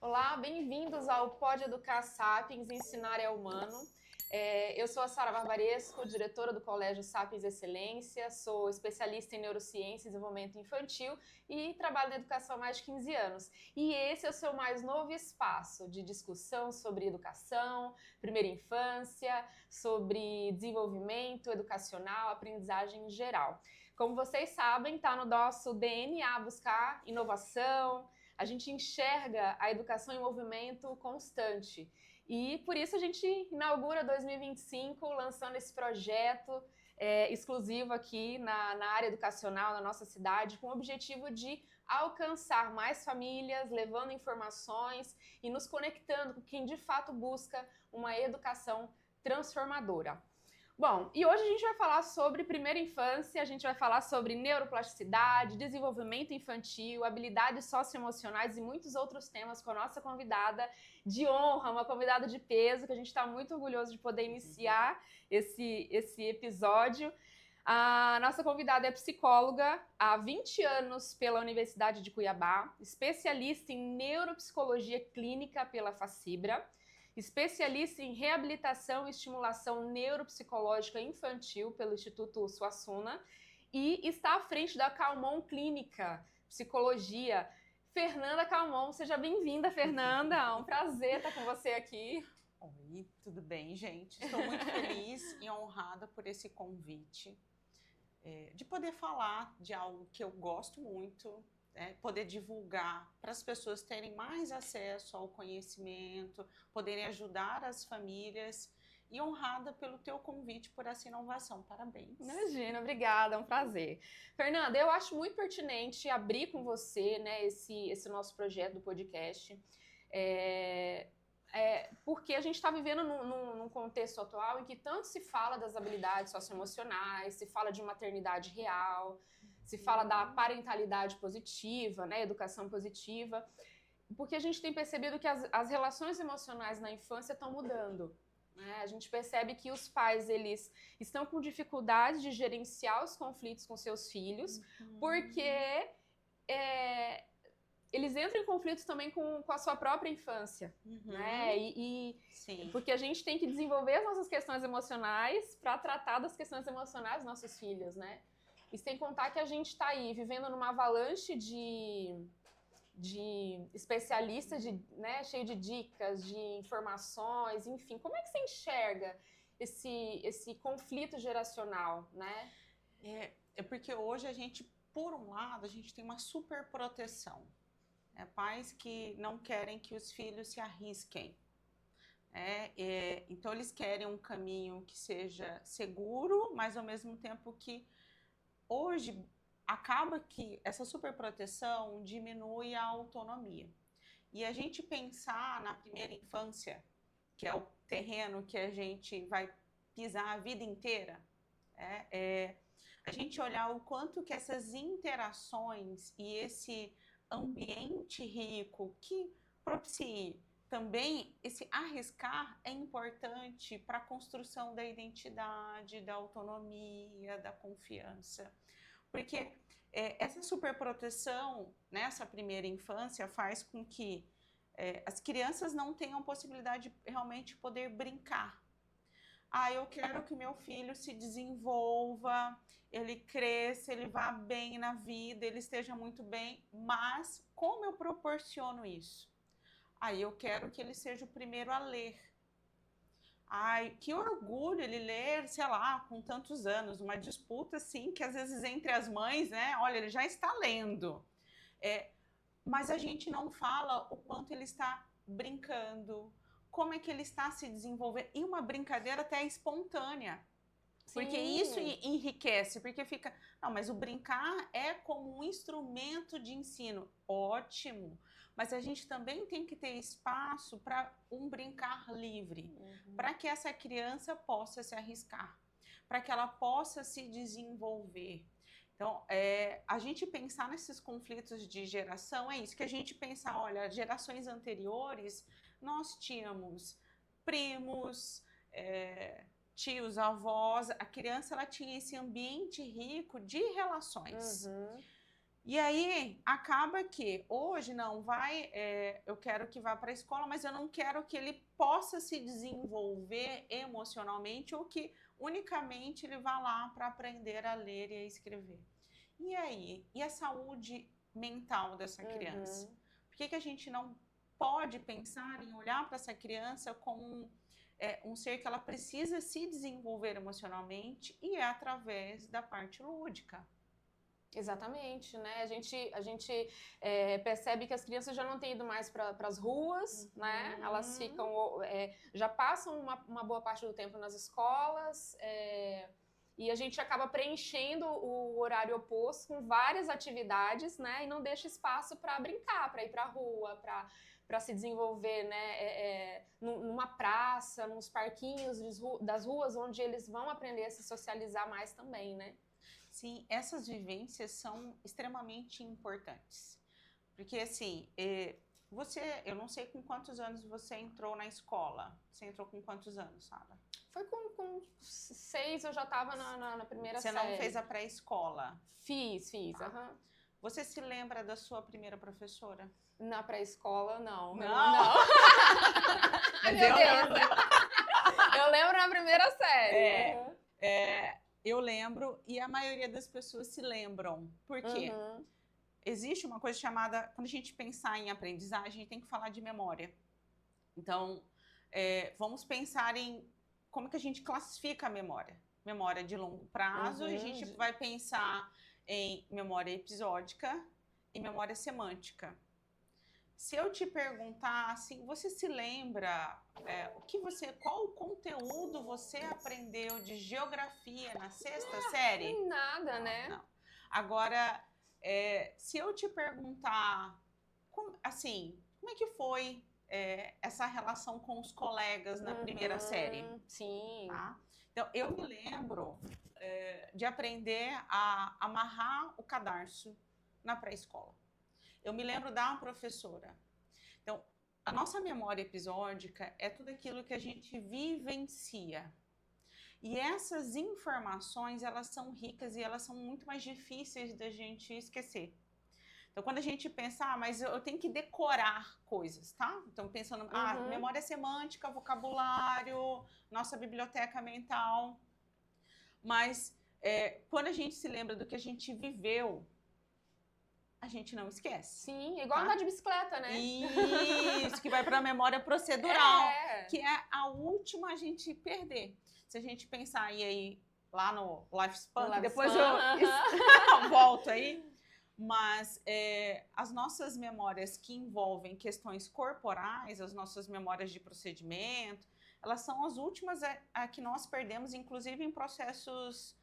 Olá, bem-vindos ao Pode Educar Sapiens, Ensinar é Humano. Eu sou a Sara Barbaresco, diretora do Colégio Sapiens Excelência, sou especialista em neurociência e desenvolvimento infantil e trabalho na educação há mais de 15 anos. E esse é o seu mais novo espaço de discussão sobre educação, primeira infância, sobre desenvolvimento educacional, aprendizagem em geral. Como vocês sabem, está no nosso DNA buscar inovação. A gente enxerga a educação em movimento constante. E por isso a gente inaugura 2025 lançando esse projeto exclusivo aqui na área educacional na nossa cidade, com o objetivo de alcançar mais famílias, levando informações e nos conectando com quem de fato busca uma educação transformadora. Bom, e hoje a gente vai falar sobre primeira infância, a gente vai falar sobre neuroplasticidade, desenvolvimento infantil, habilidades socioemocionais e muitos outros temas com a nossa convidada de honra, uma convidada de peso, que a gente está muito orgulhoso de poder iniciar esse episódio. A nossa convidada é psicóloga há 20 anos pela Universidade de Cuiabá, especialista em neuropsicologia clínica pela Facibra, especialista em reabilitação e estimulação neuropsicológica infantil pelo Instituto Suassuna e está à frente da Calmon Clínica Psicologia. Fernanda Calmon, seja bem-vinda, Fernanda. É um prazer estar com você aqui. Oi, tudo bem, gente? Estou muito feliz e honrada por esse convite, de poder falar de algo que eu gosto muito, poder divulgar para as pessoas terem mais acesso ao conhecimento, poderem ajudar as famílias, e honrada pelo teu convite por essa inovação. Parabéns. Imagina, obrigada, é um prazer. Fernanda, eu acho muito pertinente abrir com você, né, esse nosso projeto do podcast, porque a gente está vivendo num contexto atual em que tanto se fala das habilidades socioemocionais, se fala de maternidade real, se fala da parentalidade positiva, né, educação positiva, porque a gente tem percebido que as relações emocionais na infância estão mudando. Né? A gente percebe que os pais, eles estão com dificuldade de gerenciar os conflitos com seus filhos, porque eles entram em conflitos também com a sua própria infância, né? Sim. Porque a gente tem que desenvolver as nossas questões emocionais para tratar das questões emocionais dos nossos filhos, né? E sem contar que a gente está aí vivendo numa avalanche de especialistas, né, cheio de dicas, de informações, enfim. Como é que você enxerga esse conflito geracional, né? É porque hoje a gente, por um lado, a gente tem uma super proteção. Pais que não querem que os filhos se arrisquem. Então eles querem um caminho que seja seguro, mas ao mesmo tempo que hoje acaba que essa superproteção diminui a autonomia. E a gente pensar na primeira infância, que é o terreno que a gente vai pisar a vida inteira, a gente olhar o quanto que essas interações e esse ambiente rico que propicie também esse arriscar é importante para a construção da identidade, da autonomia, da confiança. Porque essa superproteção nessa primeira infância faz com que as crianças não tenham possibilidade de realmente poder brincar. Eu quero que meu filho se desenvolva, ele cresça, ele vá bem na vida, ele esteja muito bem, mas como eu proporciono isso? Eu quero que ele seja o primeiro a ler. Que orgulho ele ler, sei lá, com tantos anos, uma disputa assim, que às vezes entre as mães, né? Olha, ele já está lendo. Mas a gente não fala o quanto ele está brincando, como é que ele está se desenvolvendo, e uma brincadeira até espontânea. Sim. Porque isso enriquece, porque fica... Não, mas o brincar é como um instrumento de ensino. Ótimo. Mas a gente também tem que ter espaço para um brincar livre. Para que essa criança possa se arriscar. Para que ela possa se desenvolver. Então, a gente pensar nesses conflitos de geração é isso. Que a gente pensa, olha, gerações anteriores, nós tínhamos primos... tios, avós, a criança ela tinha esse ambiente rico de relações. E aí, acaba que hoje não vai, eu quero que vá para a escola, mas eu não quero que ele possa se desenvolver emocionalmente ou que unicamente ele vá lá para aprender a ler e a escrever. E aí? E a saúde mental dessa criança? Por que a gente não pode pensar em olhar para essa criança como um ser que ela precisa se desenvolver emocionalmente e é através da parte lúdica? Exatamente, né? A gente percebe que as crianças já não têm ido mais para as ruas, né? Elas ficam, já passam uma boa parte do tempo nas escolas, e a gente acaba preenchendo o horário oposto com várias atividades, né? E não deixa espaço para brincar, para ir para a rua, para se desenvolver, né? Numa praça, nos parquinhos das ruas, onde eles vão aprender a se socializar mais também, né? Sim, essas vivências são extremamente importantes. Porque, assim, eu não sei com quantos anos você entrou na escola. Você entrou com quantos anos, Sara? Foi com 6, eu já estava na primeira série. Você não fez a pré-escola? Fiz. Uhum. Você se lembra da sua primeira professora? Na pré-escola, não. Não? Ai, meu Deus. Eu lembro na primeira série. Eu lembro e a maioria das pessoas se lembram. Por quê? Existe uma coisa chamada... Quando a gente pensar em aprendizagem, a gente tem que falar de memória. Então, vamos pensar em como que a gente classifica a memória. Memória de longo prazo, a gente vai pensar em memória episódica e memória semântica. Se eu te perguntar assim, você se lembra qual o conteúdo você aprendeu de geografia na 6ª série? Nada, né? Não. Agora, se eu te perguntar, como é que foi essa relação com os colegas na primeira série? Sim. Tá? Então, eu me lembro de aprender a amarrar o cadarço na pré-escola. Eu me lembro da professora. Então, a nossa memória episódica é tudo aquilo que a gente vivencia. E essas informações, elas são ricas e elas são muito mais difíceis da gente esquecer. Então, quando a gente pensa, mas eu tenho que decorar coisas, tá? Então, pensando, memória semântica, vocabulário, nossa biblioteca mental. Mas, quando a gente se lembra do que a gente viveu, a gente não esquece. Sim, igual andar de bicicleta, né? Isso, que vai para a memória procedural, que é a última a gente perder. Se a gente pensar, e aí, lá no Lifespan, que depois eu volto aí, mas as nossas memórias que envolvem questões corporais, as nossas memórias de procedimento, elas são as últimas a que nós perdemos, inclusive em processos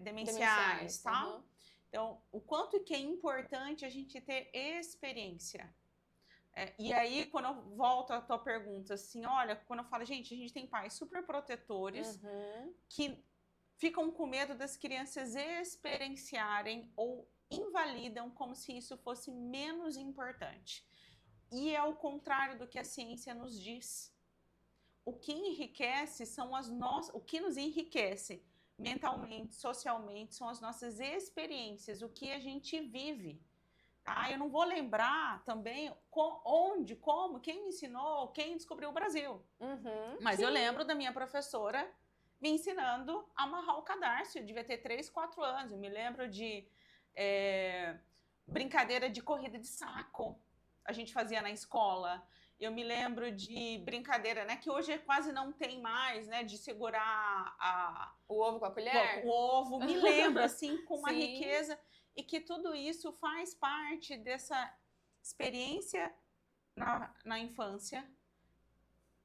demenciais, tá? Então, o quanto que é importante a gente ter experiência. E aí, quando eu volto à tua pergunta, assim, olha, quando eu falo, gente, a gente tem pais super protetores que ficam com medo das crianças experienciarem ou invalidam como se isso fosse menos importante. E é o contrário do que a ciência nos diz. O que enriquece são o que nos enriquece mentalmente, socialmente, são as nossas experiências, o que a gente vive. Tá? Eu não vou lembrar também onde, como, quem me ensinou, quem descobriu o Brasil. Mas eu lembro da minha professora me ensinando a amarrar o cadarço. Eu devia ter 3, 4 anos. Eu me lembro de brincadeira de corrida de saco. A gente fazia na escola. Eu me lembro de brincadeira, né, que hoje quase não tem mais, né, de segurar o ovo com a colher. O ovo, me lembro, assim, com uma riqueza. E que tudo isso faz parte dessa experiência na infância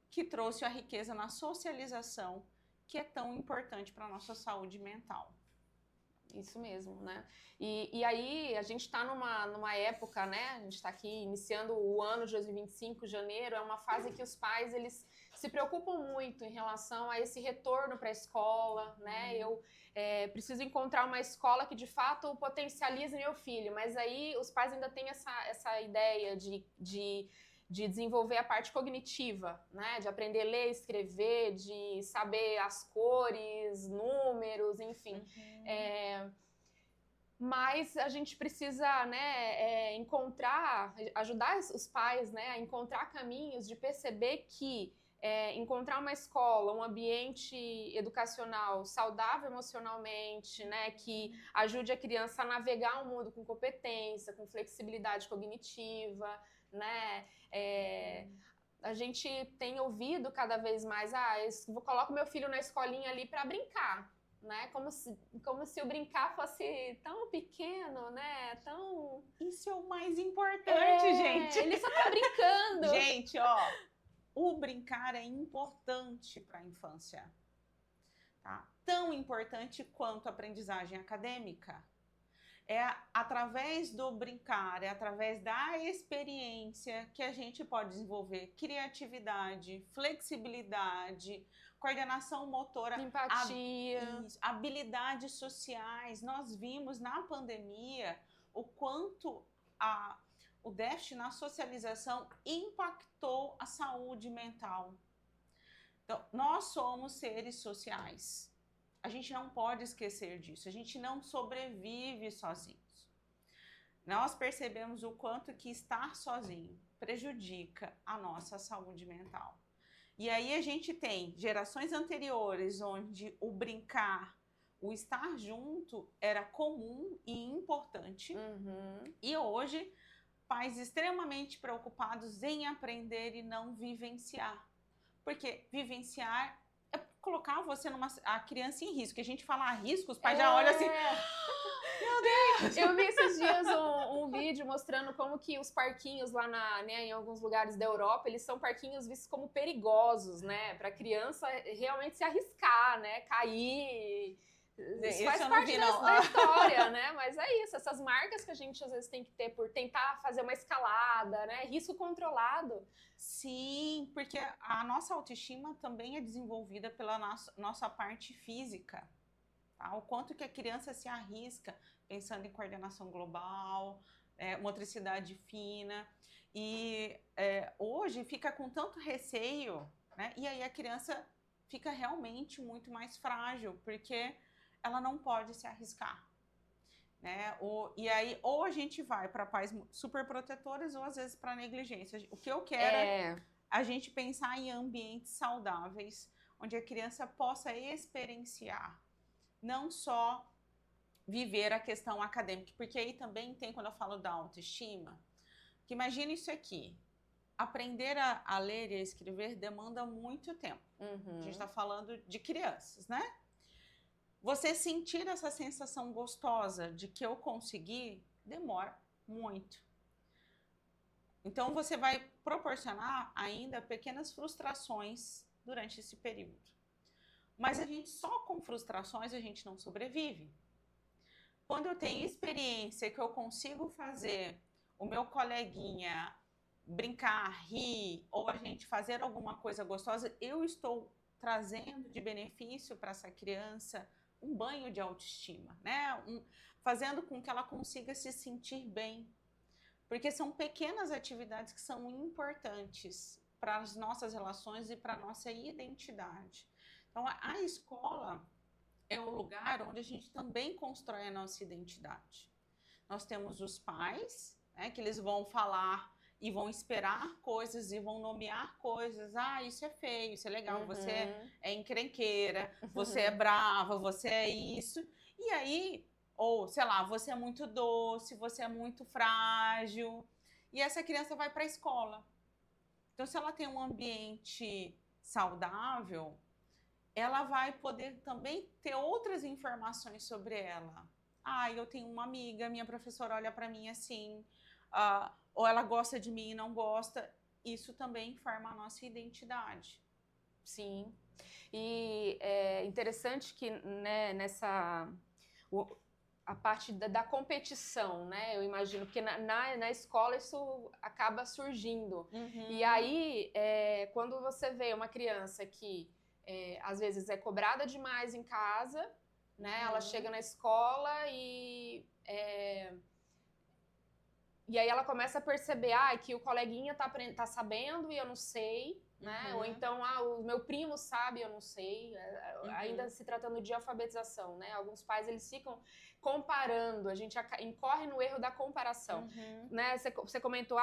que trouxe a riqueza na socialização, que é tão importante para a nossa saúde mental. Isso mesmo, né? E aí, a gente está numa época, né? A gente está aqui iniciando o ano de 2025, janeiro, é uma fase que os pais, eles se preocupam muito em relação a esse retorno para a escola, né? Eu preciso encontrar uma escola que, de fato, potencialize meu filho, mas aí os pais ainda têm essa ideia de desenvolver a parte cognitiva, né? De aprender a ler, escrever, de saber as cores, números, enfim. Mas a gente precisa, né, ajudar os pais, né, a encontrar caminhos de perceber que encontrar uma escola, um ambiente educacional saudável emocionalmente, né, que ajude a criança a navegar o mundo com competência, com flexibilidade cognitiva, né, a gente tem ouvido cada vez mais, eu coloco meu filho na escolinha ali para brincar, né? Como se o brincar fosse tão pequeno, né? Tão... Isso é o mais importante, gente. Ele só tá brincando. Gente, ó, o brincar é importante para a infância, tá? Tão importante quanto a aprendizagem acadêmica. É através do brincar, é através da experiência que a gente pode desenvolver criatividade, flexibilidade, coordenação motora, empatia, habilidades sociais. Nós vimos na pandemia o quanto o déficit na socialização impactou a saúde mental. Então, nós somos seres sociais. A gente não pode esquecer disso. A gente não sobrevive sozinhos. Nós percebemos o quanto que estar sozinho prejudica a nossa saúde mental. E aí a gente tem gerações anteriores onde o brincar, o estar junto era comum e importante. E hoje, pais extremamente preocupados em aprender e não vivenciar. Porque vivenciar é colocar a criança em risco. A gente fala risco, os pais já olham assim... Meu Deus! Eu vi esses dias um vídeo mostrando como que os parquinhos lá em alguns lugares da Europa, eles são parquinhos vistos como perigosos, né? Para criança realmente se arriscar, né? Cair. Isso faz parte da história, né? Mas é isso, essas marcas que a gente às vezes tem que ter por tentar fazer uma escalada, né? Risco controlado. Sim, porque a nossa autoestima também é desenvolvida pela nossa parte física. Tá? O quanto que a criança se arrisca pensando em coordenação global, motricidade fina. E hoje fica com tanto receio, né? E aí a criança fica realmente muito mais frágil, porque ela não pode se arriscar. Né? E aí, ou a gente vai para pais super protetores, ou às vezes para negligência. O que eu quero é a gente pensar em ambientes saudáveis, onde a criança possa experienciar, não só viver a questão acadêmica, porque aí também tem, quando eu falo da autoestima, que imagina isso aqui, aprender a ler e a escrever demanda muito tempo. A gente está falando de crianças, né? Você sentir essa sensação gostosa de que eu consegui, demora muito. Então, você vai proporcionar ainda pequenas frustrações durante esse período. Mas a gente só com frustrações a gente não sobrevive. Quando eu tenho experiência que eu consigo fazer o meu coleguinha brincar, rir, ou a gente fazer alguma coisa gostosa, eu estou trazendo de benefício para essa criança um banho de autoestima, né? Fazendo com que ela consiga se sentir bem. Porque são pequenas atividades que são importantes para as nossas relações e para a nossa identidade. Então, a escola é o lugar onde a gente também constrói a nossa identidade. Nós temos os pais, né, que eles vão falar e vão esperar coisas e vão nomear coisas. Isso é feio, isso é legal, você é encrenqueira, você é brava, você é isso. E aí, ou sei lá, você é muito doce, você é muito frágil. E essa criança vai para a escola. Então, se ela tem um ambiente saudável, ela vai poder também ter outras informações sobre ela. Eu tenho uma amiga, minha professora olha para mim assim, ou ela gosta de mim e não gosta. Isso também forma a nossa identidade. Sim. E é interessante que, né, a parte da competição, né? Eu imagino, porque na escola isso acaba surgindo. E aí, quando você vê uma criança que às vezes é cobrada demais em casa, né? Ela chega na escola e aí ela começa a perceber que o coleguinha tá sabendo e eu não sei, né? Ou então, o meu primo sabe, eu não sei. Ainda se tratando de alfabetização, né? Alguns pais, eles ficam comparando, a gente incorre no erro da comparação, né? Você comentou,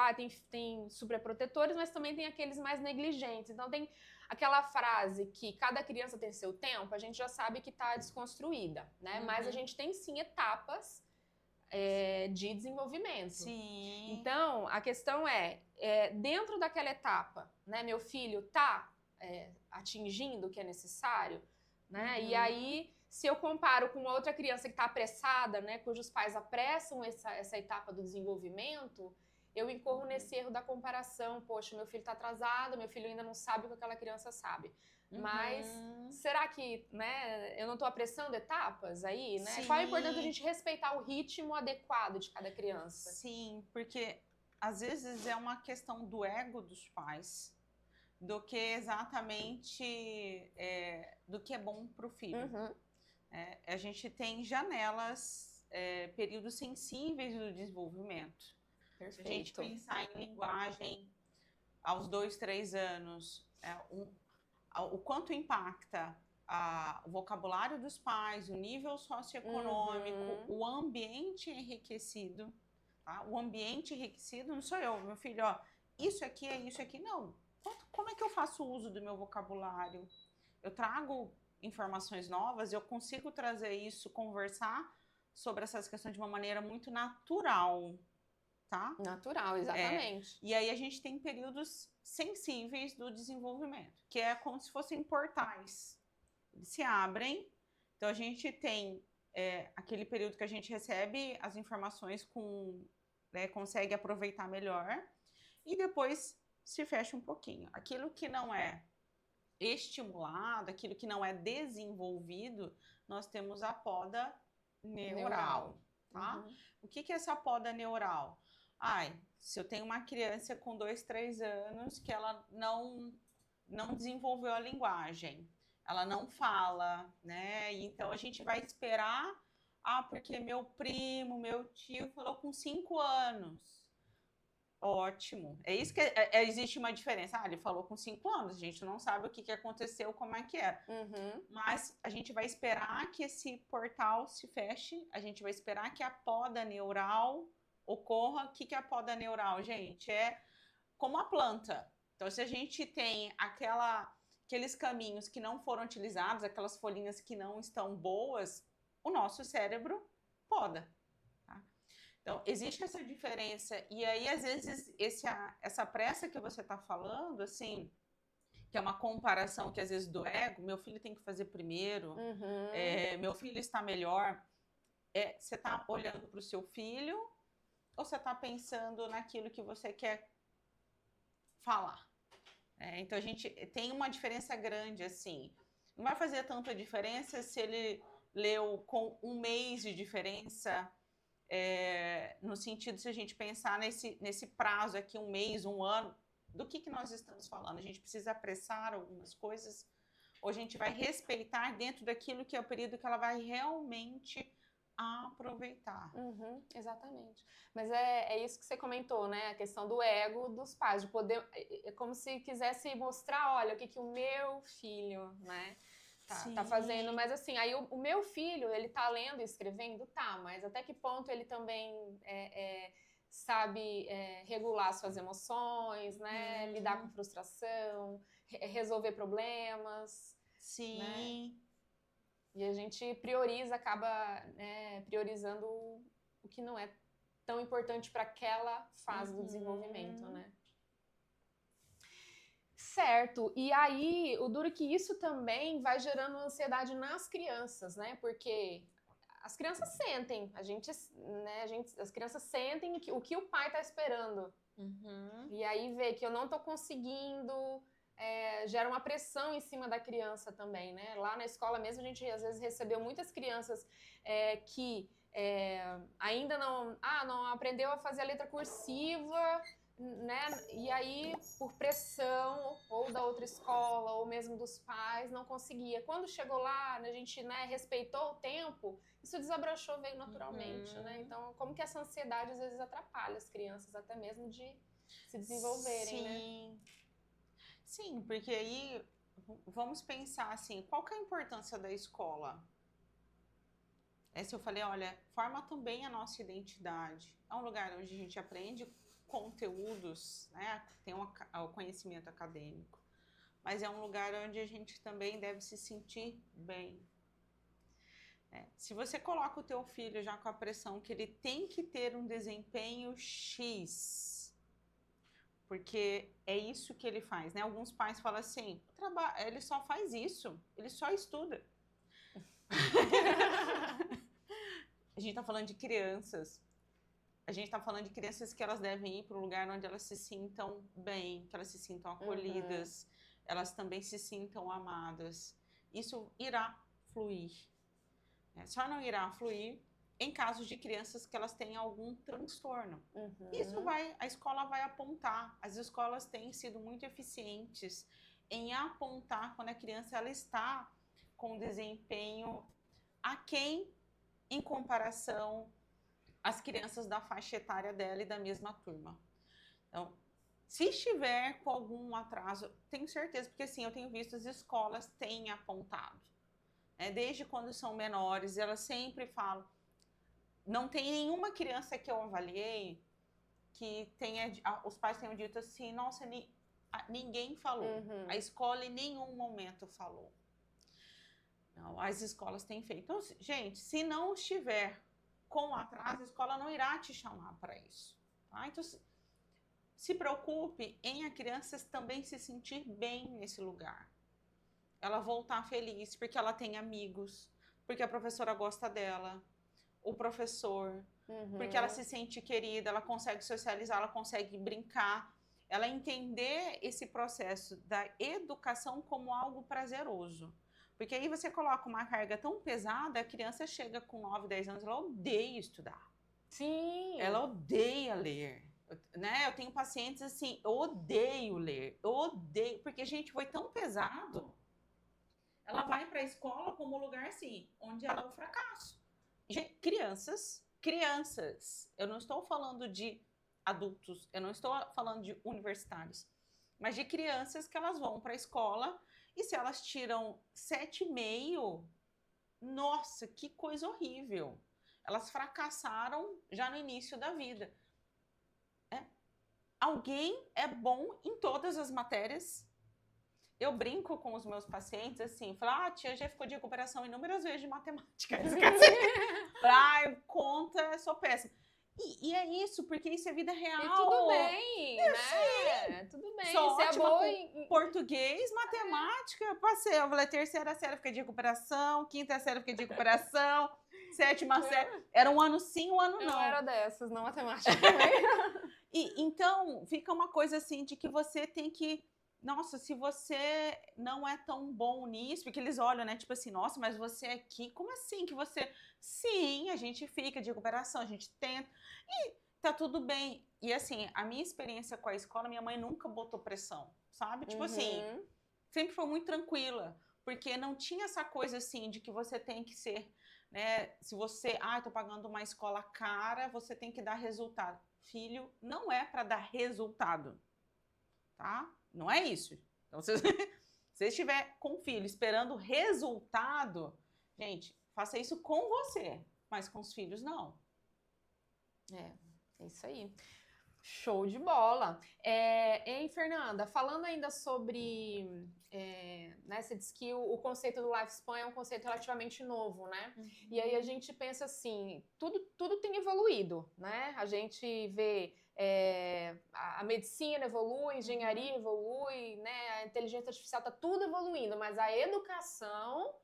tem superprotetores, mas também tem aqueles mais negligentes. Então, tem aquela frase que cada criança tem seu tempo, a gente já sabe que está desconstruída, né? Mas a gente tem, sim, etapas de desenvolvimento. Sim. Então, a questão dentro daquela etapa, né? Meu filho está atingindo o que é necessário, né? E aí, se eu comparo com outra criança que está apressada, né? Cujos pais apressam essa etapa do desenvolvimento, eu incorro nesse erro da comparação. Poxa, meu filho está atrasado, meu filho ainda não sabe o que aquela criança sabe. Mas será que, né, eu não estou apressando etapas aí, né? Sim. Qual é a importância da gente respeitar o ritmo adequado de cada criança? Sim, porque às vezes é uma questão do ego dos pais do que exatamente do que é bom para o filho. A gente tem janelas, períodos sensíveis do desenvolvimento. Perfeito. Se a gente pensar em linguagem aos 2, 3 anos, o quanto impacta o vocabulário dos pais, o nível socioeconômico, o ambiente enriquecido. Tá? O ambiente enriquecido não sou eu, meu filho, isso aqui é isso aqui. Não. Como é que eu faço uso do meu vocabulário? Eu trago informações novas, eu consigo trazer isso, conversar sobre essas questões de uma maneira muito natural. Tá? Natural, exatamente. E aí a gente tem períodos sensíveis do desenvolvimento, que é como se fossem portais. Eles se abrem, então a gente tem aquele período que a gente recebe as informações consegue aproveitar melhor, e depois se fecha um pouquinho. Aquilo que não é estimulado, aquilo que não é desenvolvido, nós temos a poda neural. Tá? O que é essa poda neural? Se eu tenho uma criança com 2, 3 anos que ela não desenvolveu a linguagem, ela não fala, né? Então a gente vai esperar, porque meu primo, meu tio falou com 5 anos. Ótimo. É isso que existe uma diferença. Ele falou com 5 anos, a gente não sabe o que aconteceu, como é que era. Mas a gente vai esperar que esse portal se feche, a gente vai esperar que a poda neural ocorra. O que é a poda neural, gente? É como a planta. Então, se a gente tem aqueles caminhos que não foram utilizados, aquelas folhinhas que não estão boas, o nosso cérebro poda. Tá? Então, existe essa diferença. E aí, às vezes, essa pressa que você está falando, assim, que é uma comparação que, às vezes, do ego, meu filho tem que fazer primeiro, meu filho está melhor. Você está olhando para o seu filho ou você está pensando naquilo que você quer falar? Então, a gente tem uma diferença grande, assim. Não vai fazer tanta diferença se ele leu com 1 mês de diferença, no sentido, se a gente pensar nesse prazo aqui, 1 mês, 1 ano, do que nós estamos falando? A gente precisa apressar algumas coisas ou a gente vai respeitar dentro daquilo que é o período que ela vai realmente aproveitar. Exatamente. Mas é isso que você comentou, né? A questão do ego dos pais, de poder, é como se quisesse mostrar, olha, o que o meu filho, né, tá fazendo. Mas assim, aí o meu filho, ele tá lendo e escrevendo, mas até que ponto ele também sabe regular suas emoções, né? Lidar com frustração, resolver problemas. Sim. Né? E a gente acaba priorizando o que não é tão importante para aquela fase do desenvolvimento, né? Certo. E aí, o duro é que isso também vai gerando ansiedade nas crianças, né? Porque as crianças sentem, as crianças sentem o que o pai tá esperando. E aí vê que eu não tô conseguindo... gera uma pressão em cima da criança também, né? Lá na escola mesmo a gente às vezes recebeu muitas crianças que ainda não aprendeu a fazer a letra cursiva, né? E aí, por pressão ou da outra escola ou mesmo dos pais, não conseguia. Quando chegou lá, a gente respeitou o tempo, isso desabrochou, veio naturalmente, né? Então, como que essa ansiedade às vezes atrapalha as crianças até mesmo de se desenvolverem, né? Sim, porque aí vamos pensar assim, qual que é a importância da escola? Se eu falei, olha, forma também a nossa identidade. É um lugar onde a gente aprende conteúdos, né? Tem o conhecimento acadêmico, mas é um lugar onde a gente também deve se sentir bem. Se você coloca o teu filho já com a pressão que ele tem que ter um desempenho X, porque é isso que ele faz, né? Alguns pais falam assim, ele só faz isso, ele só estuda. A gente está falando de crianças. A gente está falando de crianças que elas devem ir para um lugar onde elas se sintam bem, que elas se sintam acolhidas, elas também se sintam amadas. Isso irá fluir. Só não irá fluir em casos de crianças que elas têm algum transtorno. Isso a escola vai apontar. As escolas têm sido muito eficientes em apontar quando a criança ela está com desempenho aquém em comparação às crianças da faixa etária dela e da mesma turma. Então, se estiver com algum atraso, tenho certeza, porque assim, eu tenho visto as escolas têm apontado. Desde quando são menores, elas sempre falam, não tem nenhuma criança que eu avaliei que os pais tenham dito assim, nossa, ninguém falou, a escola em nenhum momento falou. Não, as escolas têm feito. Então, gente, se não estiver com atraso, a escola não irá te chamar para isso. Tá? Então, se preocupe em a criança também se sentir bem nesse lugar. Ela voltar feliz, porque ela tem amigos, porque a professora gosta dela, o professor, porque ela se sente querida, ela consegue socializar, ela consegue brincar, ela entender esse processo da educação como algo prazeroso. Porque aí você coloca uma carga tão pesada, a criança chega com 9, 10 anos, ela odeia estudar. Sim. Ela odeia ler. Né? Eu tenho pacientes assim, eu odeio ler, eu odeio, porque, gente, foi tão pesado. Ela vai para a escola como lugar, assim, onde ela é o fracasso. Gente, crianças, eu não estou falando de adultos, eu não estou falando de universitários, mas de crianças que elas vão para a escola e se elas tiram 7,5, nossa, que coisa horrível. Elas fracassaram já no início da vida. Alguém é bom em todas as matérias. Eu brinco com os meus pacientes assim, falo, a tia já ficou de recuperação inúmeras vezes de matemática. Conta, sou péssima. E é isso, porque isso é vida real. E tudo bem, né? Tudo bem. Sou você ótima é boa com em português, matemática, passei. Eu falei, terceira série fiquei de recuperação, quinta série fiquei de recuperação, sétima série. Era um ano sim, um ano não. Eu era dessas, não matemática também. Então, fica uma coisa assim de que você tem que... Nossa, se você não é tão bom nisso, porque eles olham, né? Tipo assim, nossa, mas você aqui, como assim que você... Sim, a gente fica de recuperação, a gente tenta, e tá tudo bem. E assim, a minha experiência com a escola, minha mãe nunca botou pressão, sabe? Tipo assim, sempre foi muito tranquila, porque não tinha essa coisa assim de que você tem que ser, né? Se você, tô pagando uma escola cara, você tem que dar resultado. Filho, não é para dar resultado, tá? Não é isso. Então, se você estiver com o filho esperando resultado, gente, faça isso com você, mas com os filhos não. É isso aí. Show de bola. Hein, Fernanda, falando ainda sobre... né, você disse que o conceito do lifespan é um conceito relativamente novo, né? E aí a gente pensa assim, tudo tem evoluído, né? A gente vê... a medicina evolui, a engenharia evolui, né? A inteligência artificial está tudo evoluindo, mas a educação,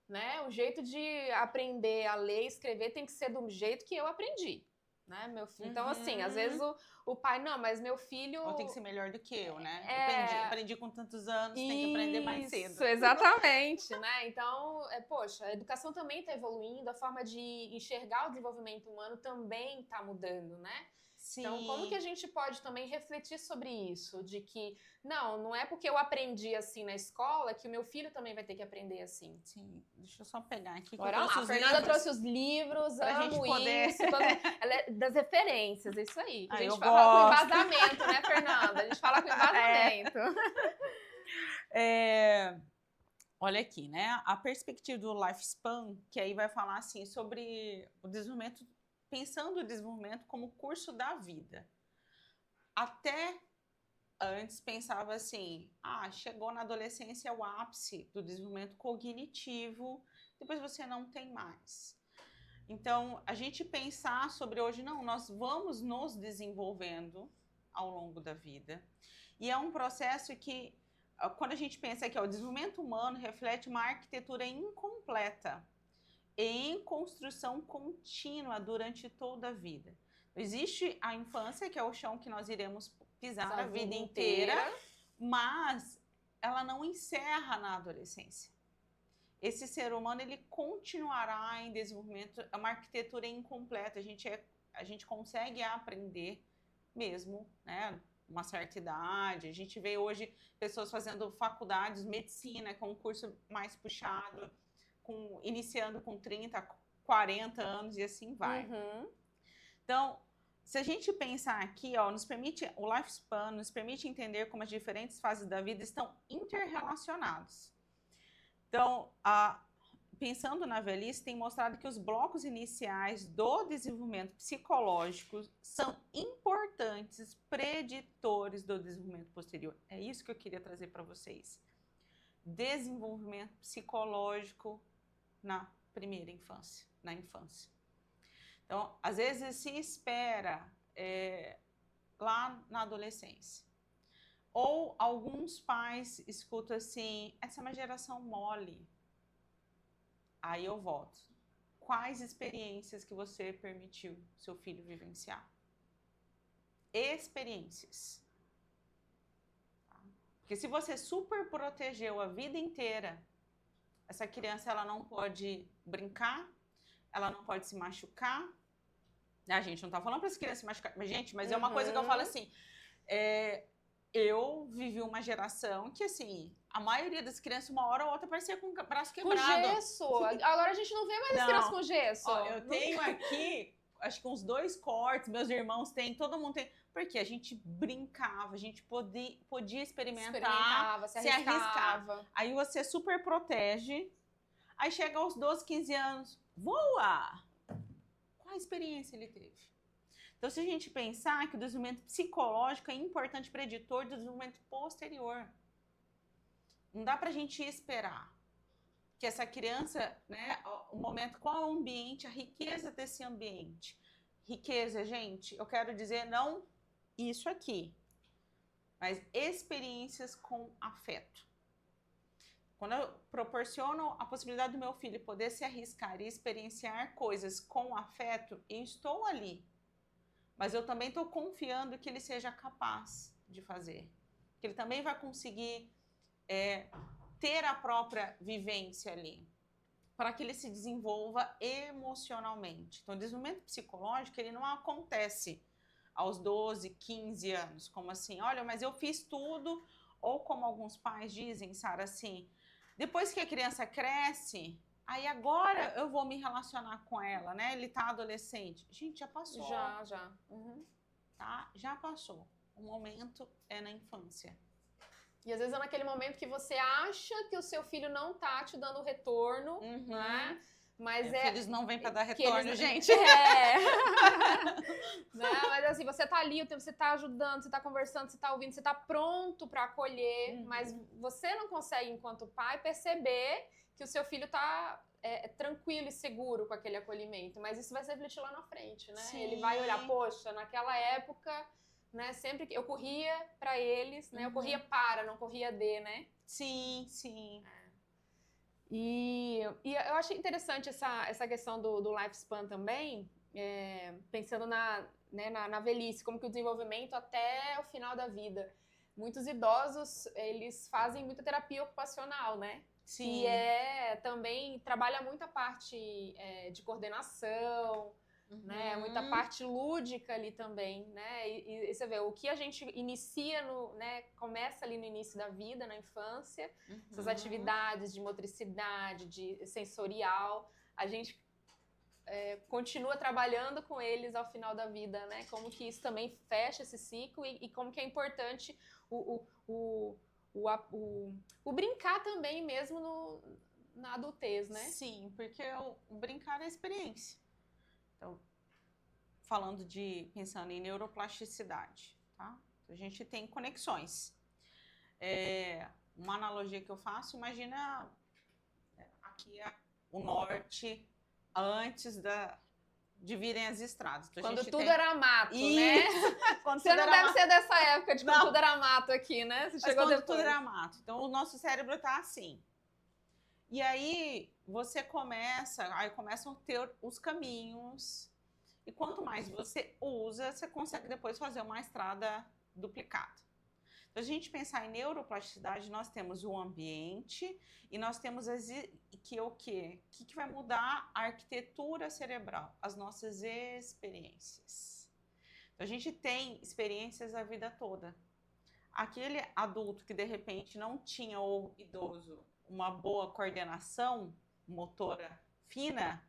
né? O jeito de aprender a ler e escrever tem que ser do jeito que eu aprendi, né, meu filho? Então, assim, às vezes o pai, não, mas meu filho... Ou tem que ser melhor do que eu, né? Aprendi com tantos anos, tem que aprender mais cedo. Isso, exatamente, né? Então, poxa, a educação também está evoluindo, a forma de enxergar o desenvolvimento humano também está mudando, né? Sim. Então, como que a gente pode também refletir sobre isso? De que, não é porque eu aprendi assim na escola que o meu filho também vai ter que aprender assim. Sim, deixa eu só pegar aqui. Bora lá, a Fernanda trouxe os livros, pra amo gente poder... isso. Ela é das referências, isso aí. A gente eu fala gosto. com embasamento, né, Fernanda? A gente fala com embasamento. Olha aqui, né? A perspectiva do lifespan, que aí vai falar assim sobre o desenvolvimento, pensando o desenvolvimento como curso da vida. Até antes pensava assim, chegou na adolescência é o ápice do desenvolvimento cognitivo, depois você não tem mais. Então, a gente pensar sobre hoje, não, nós vamos nos desenvolvendo ao longo da vida. E é um processo que, quando a gente pensa que o desenvolvimento humano reflete uma arquitetura incompleta em construção contínua durante toda a vida. Existe a infância, que é o chão que nós iremos pisar a vida inteira, mas ela não encerra na adolescência. Esse ser humano, ele continuará em desenvolvimento, é uma arquitetura incompleta, a gente consegue aprender mesmo, né, uma certa idade, a gente vê hoje pessoas fazendo faculdades, medicina, com um curso mais puxado, iniciando com 30, 40 anos e assim vai. Então, se a gente pensar aqui, o lifespan nos permite entender como as diferentes fases da vida estão interrelacionadas. Então, pensando na velhice, tem mostrado que os blocos iniciais do desenvolvimento psicológico são importantes preditores do desenvolvimento posterior. É isso que eu queria trazer para vocês. Desenvolvimento psicológico na primeira infância, na infância. Então, às vezes se espera lá na adolescência. Ou alguns pais escutam assim, essa é uma geração mole. Aí eu volto. Quais experiências que você permitiu seu filho vivenciar? Experiências. Porque se você super protegeu a vida inteira, essa criança ela não pode brincar, ela não pode se machucar. A gente não tá falando para essa criança se machucar, mas é uma coisa que eu falo assim, eu vivi uma geração que, assim, a maioria das crianças, uma hora ou outra, parecia com o braço quebrado. Com gesso. Agora a gente não vê mais as crianças com gesso. Ó, eu tenho aqui, acho que uns 2 cortes, meus irmãos têm, todo mundo tem. Porque a gente brincava, a gente podia experimentar, se arriscava. Aí você super protege. Aí chega aos 12, 15 anos, voa! Qual a experiência ele teve? Então, se a gente pensar que o desenvolvimento psicológico é importante preditor do desenvolvimento posterior, não dá para a gente esperar que essa criança, né, o momento, qual é o ambiente, a riqueza desse ambiente. Riqueza, gente, eu quero dizer não isso aqui, mas experiências com afeto. Quando eu proporciono a possibilidade do meu filho poder se arriscar e experienciar coisas com afeto, eu estou ali. Mas eu também estou confiando que ele seja capaz de fazer. Que ele também vai conseguir ter a própria vivência ali. Para que ele se desenvolva emocionalmente. Então, o desenvolvimento psicológico, ele não acontece aos 12, 15 anos. Como assim, olha, mas eu fiz tudo. Ou como alguns pais dizem, Sara, assim, depois que a criança cresce, aí agora eu vou me relacionar com ela, né? Ele tá adolescente. Gente, já passou. Já. Tá? Já passou. O momento é na infância. E às vezes é naquele momento que você acha que o seu filho não tá te dando retorno, né? Mas Filhos não vêm para dar retorno, gente. Né? Mas assim, você tá ali, você tá ajudando, você tá conversando, você tá ouvindo, você tá pronto para acolher, mas você não consegue, enquanto pai, perceber que o seu filho tá tranquilo e seguro com aquele acolhimento. Mas isso vai se refletir lá na frente, né? Sim. Ele vai olhar, poxa, naquela época, né? Sempre que eu corria para eles, né? Eu corria para, não corria de, né? Sim. E eu achei interessante essa questão do lifespan também, pensando na velhice, como que o desenvolvimento até o final da vida. Muitos idosos, eles fazem muita terapia ocupacional, né? Sim. Que também trabalha muita parte de coordenação, né? Muita parte lúdica ali também, né? E você vê, o que a gente inicia começa ali no início da vida, na infância, essas atividades de motricidade, de sensorial, a gente continua trabalhando com eles ao final da vida, né? Como que isso também fecha esse ciclo e como que é importante o o brincar também mesmo na adultez, né? Sim, porque o brincar é experiência. Então, pensando em neuroplasticidade, tá? A gente tem conexões. Uma analogia que eu faço, imagina aqui o norte antes de virem as estradas. Então, quando tudo era mato, né? Você não deve ser dessa época de quando tudo era mato aqui, né? Você chegou quando depois. tudo era mato. Então, o nosso cérebro tá assim. E aí, aí começam a ter os caminhos. E quanto mais você usa, você consegue depois fazer uma estrada duplicada. Se a gente pensar em neuroplasticidade, nós temos o ambiente e nós temos o quê? O que vai mudar a arquitetura cerebral? As nossas experiências. Então, a gente tem experiências a vida toda. Aquele adulto que, de repente, não tinha, ou idoso, uma boa coordenação motora fina,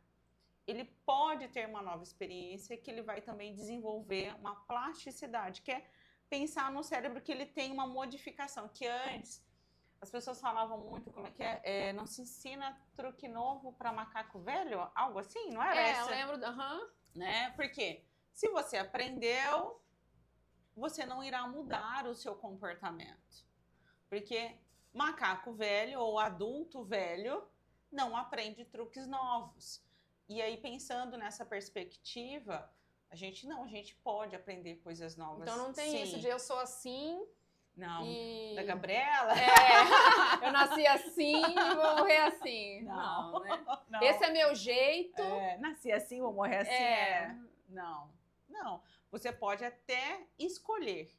ele pode ter uma nova experiência que ele vai também desenvolver uma plasticidade, que é pensar no cérebro que ele tem uma modificação, que antes as pessoas falavam muito, como é que é? Não se ensina truque novo para macaco velho? Algo assim, não era? Eu lembro, né? Porque se você aprendeu, você não irá mudar o seu comportamento. Porque macaco velho ou adulto velho não aprende truques novos. E aí, pensando nessa perspectiva, a gente pode aprender coisas novas. Então não tem isso de eu sou assim. Não, da Gabriela? Eu nasci assim e vou morrer assim. Não, né? Não. Esse é meu jeito. Nasci assim, vou morrer assim. Não. Você pode até escolher.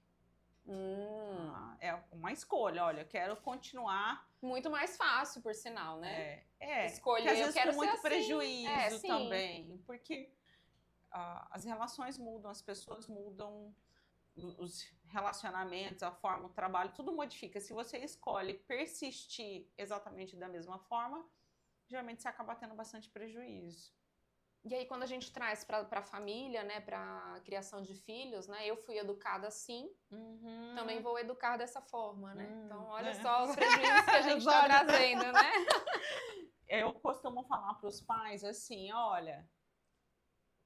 É uma escolha. Olha, eu quero continuar. Muito mais fácil, por sinal, né? Escolher. Às vezes com muito prejuízo também. Porque as relações mudam, as pessoas mudam, os relacionamentos, a forma, o trabalho, tudo modifica. Se você escolhe persistir exatamente da mesma forma, geralmente você acaba tendo bastante prejuízo. E aí, quando a gente traz para a família, né, para a criação de filhos, né, eu fui educada assim, também vou educar dessa forma, né? Então, olha só os prejuízos que a gente está trazendo, né? Eu costumo falar para os pais assim, olha,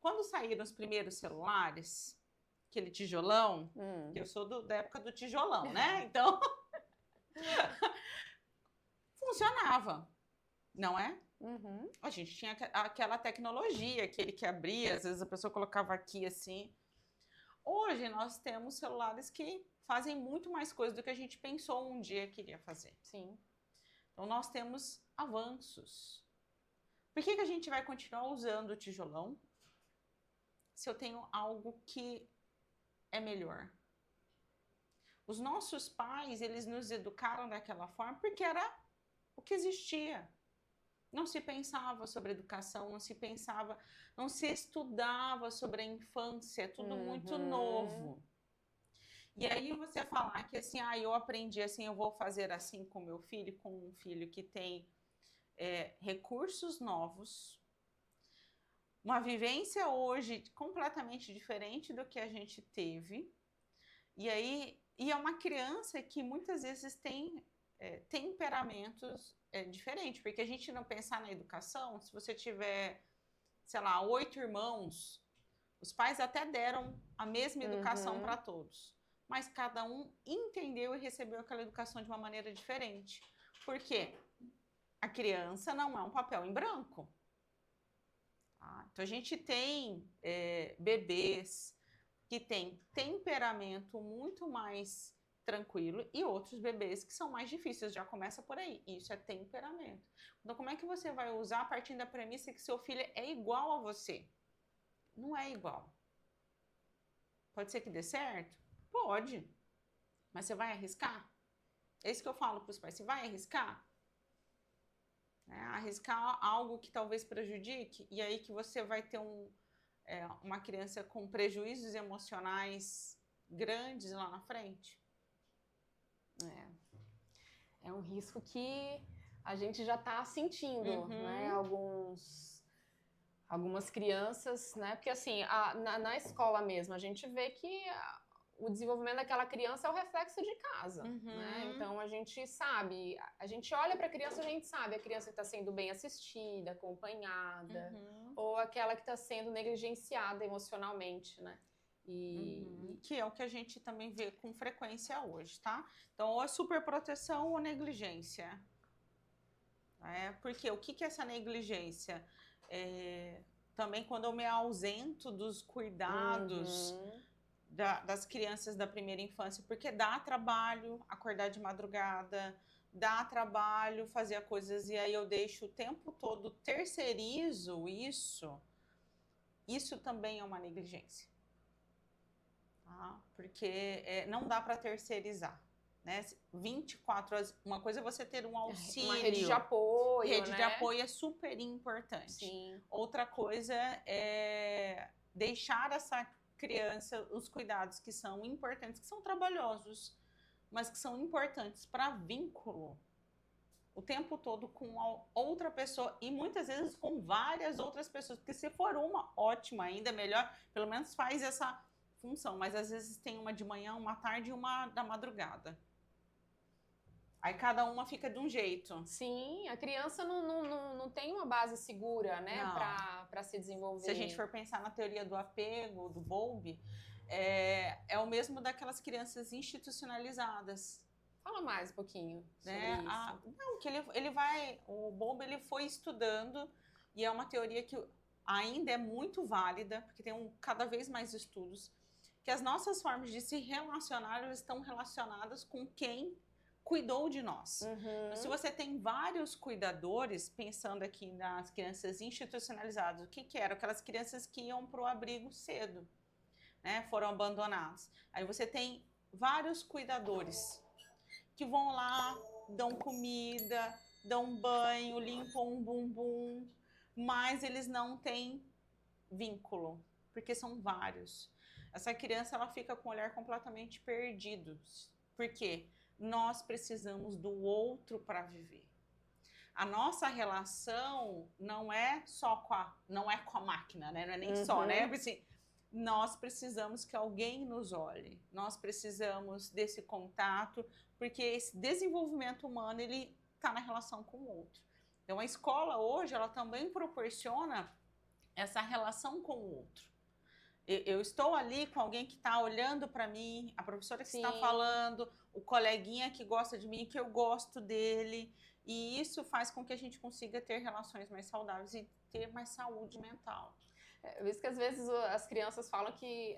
quando saíram os primeiros celulares, aquele tijolão, que eu sou da época do tijolão, né? Então, funcionava, não é? A gente tinha aquela tecnologia, aquele que abria, às vezes a pessoa colocava aqui assim. Hoje nós temos celulares que fazem muito mais coisas do que a gente pensou um dia que iria fazer. Sim. Então nós temos avanços. Por que a gente vai continuar usando o tijolão se eu tenho algo que é melhor? Os nossos pais, eles nos educaram daquela forma porque era o que existia. Não se pensava sobre educação, não se estudava sobre a infância, é tudo muito novo. E aí você falar que assim, eu aprendi assim, eu vou fazer assim com meu filho, com um filho que tem recursos novos, uma vivência hoje completamente diferente do que a gente teve, e é uma criança que muitas vezes tem temperamentos diferentes, porque a gente não pensar na educação, se você tiver, sei lá, 8 irmãos, os pais até deram a mesma educação para todos, mas cada um entendeu e recebeu aquela educação de uma maneira diferente. Por quê? A criança não é um papel em branco. Então a gente tem bebês que têm temperamento muito mais tranquilo e outros bebês que são mais difíceis, já começa por aí. Isso é temperamento. Então, como é que você vai usar a partir da premissa que seu filho é igual a você? Não é igual. Pode ser que dê certo? Pode. Mas você vai arriscar? É isso que eu falo para os pais. Você vai arriscar? Arriscar algo que talvez prejudique, e aí que você vai ter uma criança com prejuízos emocionais grandes lá na frente. É um risco que a gente já está sentindo, né? Algumas crianças, né? Porque assim, na escola mesmo, a gente vê que o desenvolvimento daquela criança é o reflexo de casa, Uhum. né? Então a gente sabe, a gente olha para a criança, a gente sabe a criança que está sendo bem assistida, acompanhada, ou aquela que está sendo negligenciada emocionalmente, né? Que é o que a gente também vê com frequência hoje, tá? Então, ou é superproteção ou negligência. Porque o que é essa negligência? Também quando eu me ausento dos cuidados das crianças da primeira infância, porque dá trabalho acordar de madrugada, dá trabalho fazer coisas, e aí eu deixo o tempo todo, terceirizo isso também é uma negligência. Tá? Porque não dá para terceirizar. Né? 24 horas, uma coisa é você ter um auxílio. Uma rede de apoio, Rede né? de apoio é super importante. Sim. Outra coisa é deixar essa criança os cuidados que são importantes, que são trabalhosos, mas que são importantes para vínculo o tempo todo com outra pessoa e muitas vezes com várias outras pessoas, porque se for uma, ótima, ainda melhor, pelo menos faz essa função, mas às vezes tem uma de manhã, uma tarde e uma da madrugada. Aí cada uma fica de um jeito. Sim, a criança não tem uma base segura, né, para se desenvolver. Se a gente for pensar na teoria do apego, do Bowlby, é o mesmo daquelas crianças institucionalizadas. Fala mais um pouquinho sobre isso. Não, que o Bowlby ele foi estudando, e é uma teoria que ainda é muito válida, porque tem cada vez mais estudos, que as nossas formas de se relacionar estão relacionadas com quem cuidou de nós. Então, se você tem vários cuidadores, pensando aqui nas crianças institucionalizadas, o que eram? Aquelas crianças que iam para o abrigo cedo, né? Foram abandonadas. Aí você tem vários cuidadores que vão lá, dão comida, dão banho, limpam um bumbum, mas eles não têm vínculo, porque são vários. Essa criança ela fica com o olhar completamente perdido. Por quê? Nós precisamos do outro para viver. A nossa relação não é só com a máquina, né? Não é nem só, né? Assim, nós precisamos que alguém nos olhe. Nós precisamos desse contato, porque esse desenvolvimento humano ele está na relação com o outro. Então a escola hoje ela também proporciona essa relação com o outro. Eu estou ali com alguém que está olhando para mim, a professora que está falando, o coleguinha que gosta de mim, que eu gosto dele, e isso faz com que a gente consiga ter relações mais saudáveis e ter mais saúde mental. Eu vejo que às vezes as crianças falam que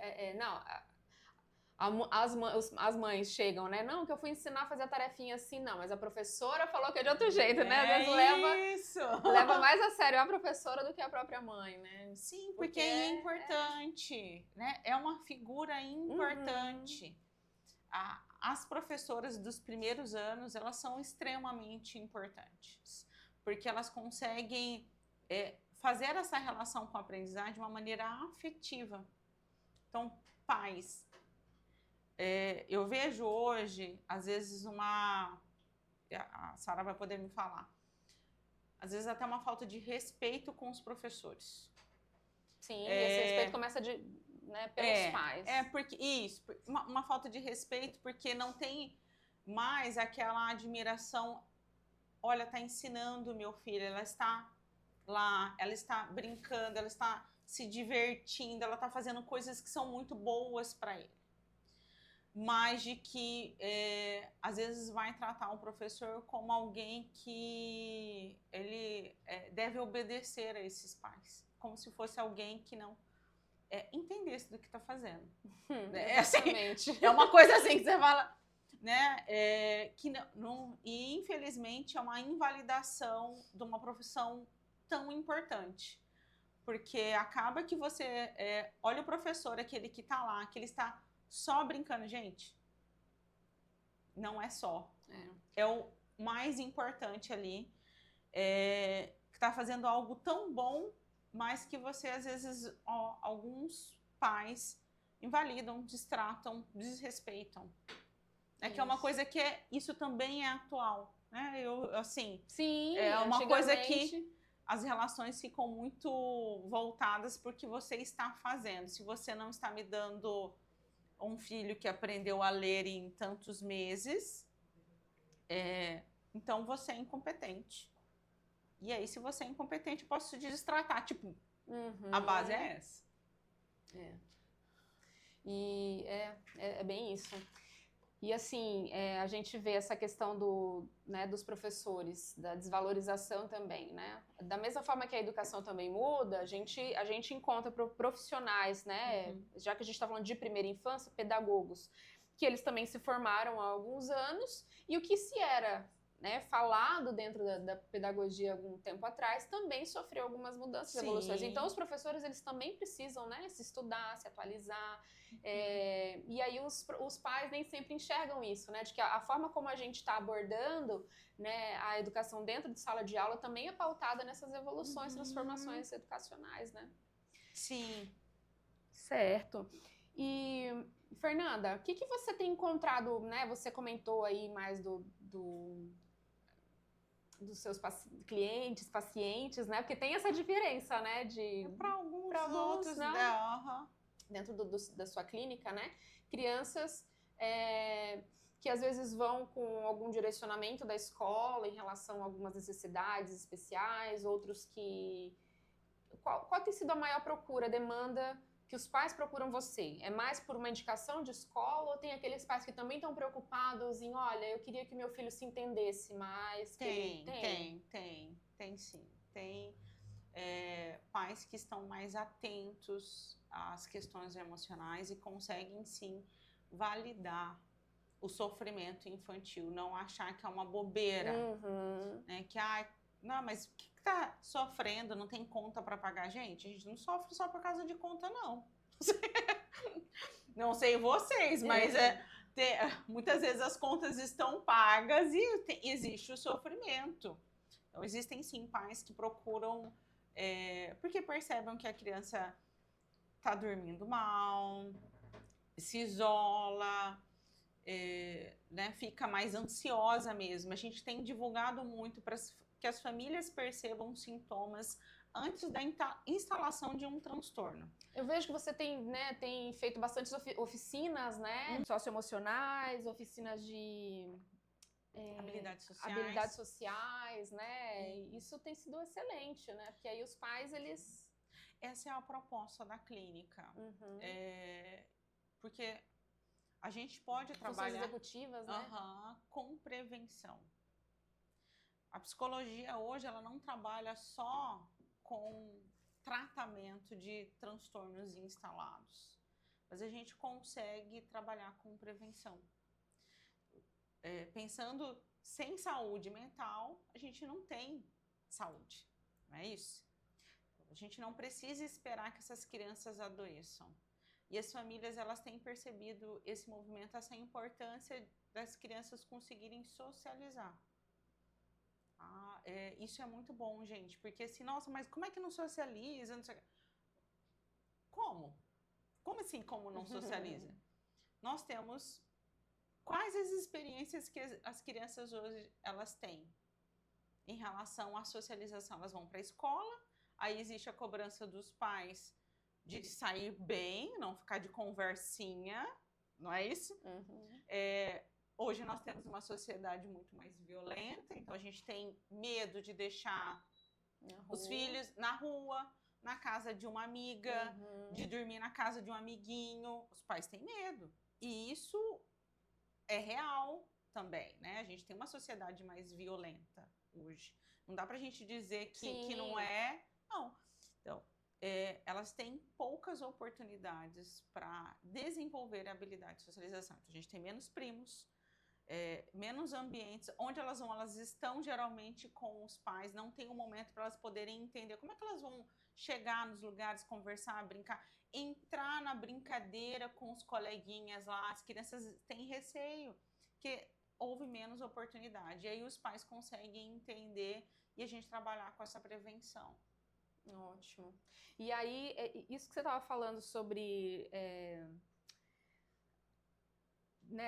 as mães chegam, né? Não, que eu fui ensinar a fazer a tarefinha assim, não, mas a professora falou que é de outro jeito, né? Às vezes leva mais a sério a professora do que a própria mãe, né? Sim, porque é importante, né? É uma figura importante. As professoras dos primeiros anos, elas são extremamente importantes, porque elas conseguem fazer essa relação com a aprendizagem de uma maneira afetiva. Então, pais, eu vejo hoje, às vezes a Sara vai poder me falar, às vezes até uma falta de respeito com os professores. Sim, esse respeito começa pelos pais. Porque uma falta de respeito, porque não tem mais aquela admiração. Olha, está ensinando meu filho, ela está lá, ela está brincando, ela está se divertindo, ela está fazendo coisas que são muito boas para ele. Mas de que, às vezes, vai tratar um professor como alguém que ele deve obedecer a esses pais. Como se fosse alguém que não entendesse do que está fazendo. Exatamente. Assim, é uma coisa assim que você fala, né? E, infelizmente, é uma invalidação de uma profissão tão importante. Porque acaba que você olha o professor, aquele que está lá, que ele está só brincando. Gente, não é só. É o mais importante ali, que está fazendo algo tão bom, mas que você, às vezes, alguns pais invalidam, distratam, desrespeitam. Que é uma coisa que isso também é atual. Né? Sim, é uma coisa que as relações ficam muito voltadas porque você está fazendo. Se você não está me dando um filho que aprendeu a ler em tantos meses, então você é incompetente. E aí, se você é incompetente, eu posso te destratar. Tipo, a base é essa. E é bem isso. E assim, a gente vê essa questão dos professores, da desvalorização também, né? Da mesma forma que a educação também muda, a gente encontra profissionais, né? Já que a gente está falando de primeira infância, pedagogos, que eles também se formaram há alguns anos, e o que se era, né, falado dentro da pedagogia algum tempo atrás, também sofreu algumas mudanças e evoluções. Então, os professores, eles também precisam, né, se estudar, se atualizar. E aí, os pais nem sempre enxergam isso, né, de que a forma como a gente está abordando, né, a educação dentro de sala de aula também é pautada nessas evoluções, transformações educacionais, né? Sim. Certo. E, Fernanda, o que você tem encontrado, né, você comentou aí mais dos seus clientes, pacientes, né? Porque tem essa diferença, né? Para alguns outros, não. Dentro da sua clínica, né? Crianças que às vezes vão com algum direcionamento da escola em relação a algumas necessidades especiais, outros que... Qual tem sido a maior procura, demanda que os pais procuram você? É mais por uma indicação de escola ou tem aqueles pais que também estão preocupados em, olha, eu queria que meu filho se entendesse mais? Tem sim. Tem pais que estão mais atentos às questões emocionais e conseguem sim validar o sofrimento infantil, não achar que é uma bobeira, né? Que, não, mas o que tá sofrendo? Não tem conta para pagar? Gente, a gente não sofre só por causa de conta, não. Não sei vocês, mas muitas vezes as contas estão pagas e existe o sofrimento. Então, existem sim pais que procuram, porque percebem que a criança está dormindo mal, se isola, né, fica mais ansiosa mesmo. A gente tem divulgado muito para que as famílias percebam sintomas antes da instalação de um transtorno. Eu vejo que você tem feito bastantes oficinas, né, socioemocionais, oficinas de habilidades sociais, né? Isso tem sido excelente, né? Porque aí os pais, eles... Essa é a proposta da clínica. Porque a gente pode trabalhar... Funções executivas, né? Com prevenção. A psicologia hoje, ela não trabalha só com tratamento de transtornos instalados, mas a gente consegue trabalhar com prevenção. Pensando sem saúde mental, a gente não tem saúde, não é isso? A gente não precisa esperar que essas crianças adoeçam. E as famílias, elas têm percebido esse movimento, essa importância das crianças conseguirem socializar. Isso é muito bom, gente, porque assim, nossa, mas como é que não socializa? Não sei... Como? Como assim, como não socializa? Nós temos quais as experiências que as crianças hoje elas têm em relação à socialização. Elas vão para a escola, aí existe a cobrança dos pais de sair bem, não ficar de conversinha, não é isso? Hoje nós temos uma sociedade muito mais violenta, então a gente tem medo de deixar os filhos na rua, na casa de uma amiga, de dormir na casa de um amiguinho. Os pais têm medo. E isso é real também, né? A gente tem uma sociedade mais violenta hoje. Não dá pra gente dizer que não é. Não. Então, elas têm poucas oportunidades para desenvolver a habilidade de socialização. Então, a gente tem menos primos, menos ambientes. Onde elas vão? Elas estão geralmente com os pais, não tem um momento para elas poderem entender como é que elas vão chegar nos lugares, conversar, brincar, entrar na brincadeira com os coleguinhas lá. As crianças têm receio, porque houve menos oportunidade. E aí os pais conseguem entender e a gente trabalhar com essa prevenção. Ótimo. E aí, isso que você estava falando sobre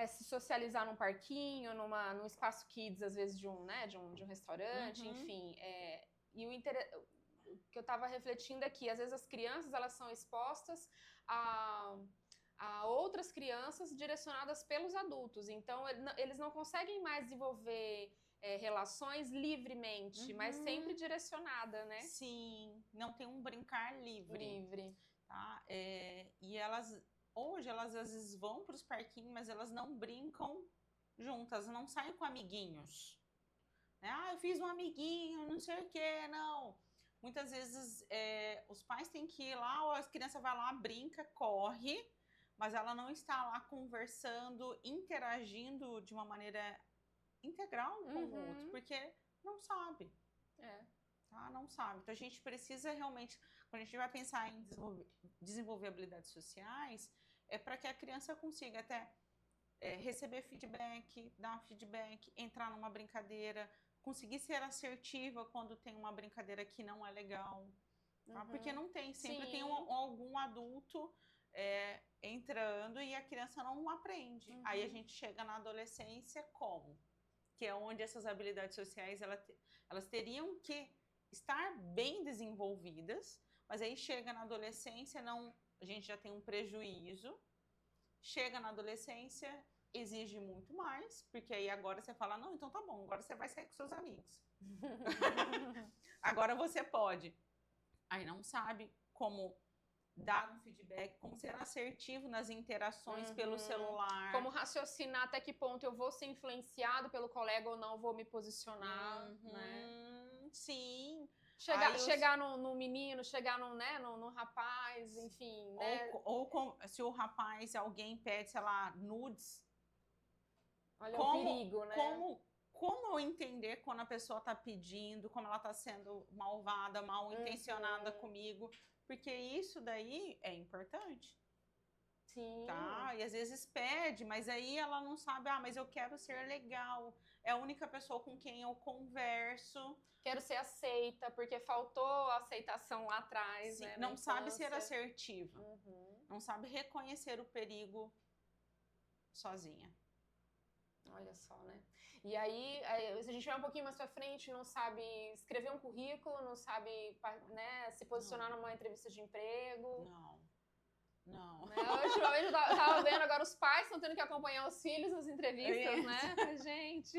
se socializar num parquinho, num espaço kids, às vezes de um restaurante, enfim. E o que eu estava refletindo aqui, às vezes as crianças, elas são expostas a a outras crianças direcionadas pelos adultos. Então, eles não conseguem mais desenvolver relações livremente, mas sempre direcionada, né? Sim, não tem um brincar livre. Livre. Tá? E hoje, elas às vezes vão para os parquinhos, mas elas não brincam juntas, não saem com amiguinhos. Né? Eu fiz um amiguinho, não sei o quê, não. Muitas vezes os pais têm que ir lá, ou a criança vai lá, brinca, corre, mas ela não está lá conversando, interagindo de uma maneira integral um com o outro, porque não sabe. Tá? Não sabe. Então a gente precisa realmente, quando a gente vai pensar em desenvolver habilidades sociais, é para que a criança consiga até receber feedback, dar feedback, entrar numa brincadeira, conseguir ser assertiva quando tem uma brincadeira que não é legal. Tá? Porque não tem, sempre tem algum adulto entrando e a criança não aprende. Aí a gente chega na adolescência como? Que é onde essas habilidades sociais elas teriam que estar bem desenvolvidas, mas aí chega na adolescência, a gente já tem um prejuízo, chega na adolescência, exige muito mais, porque aí agora você fala, não, então tá bom, agora você vai sair com seus amigos. Agora você pode. Aí não sabe como dar um feedback, como ser assertivo nas interações pelo celular. Como raciocinar até que ponto eu vou ser influenciado pelo colega ou não vou me posicionar, né? Sim. Chegar no menino, chegar no rapaz, enfim, né? Ou se o rapaz, alguém pede, sei lá, nudes. Olha o perigo, né? Como eu entender quando a pessoa tá pedindo, como ela tá sendo malvada, mal intencionada comigo? Porque isso daí é importante. Sim. Tá? E às vezes pede, mas aí ela não sabe, mas eu quero ser legal. É a única pessoa com quem eu converso. Quero ser aceita, porque faltou a aceitação lá atrás, Sim, né? Não sabe ser assertiva. Não sabe reconhecer o perigo sozinha. Olha só, né? E aí, se a gente vai um pouquinho mais pra frente, não sabe escrever um currículo, não sabe, né, se posicionar numa entrevista de emprego. Não. Né? Hoje eu tava vendo agora, os pais estão tendo que acompanhar os filhos nas entrevistas, né? Gente.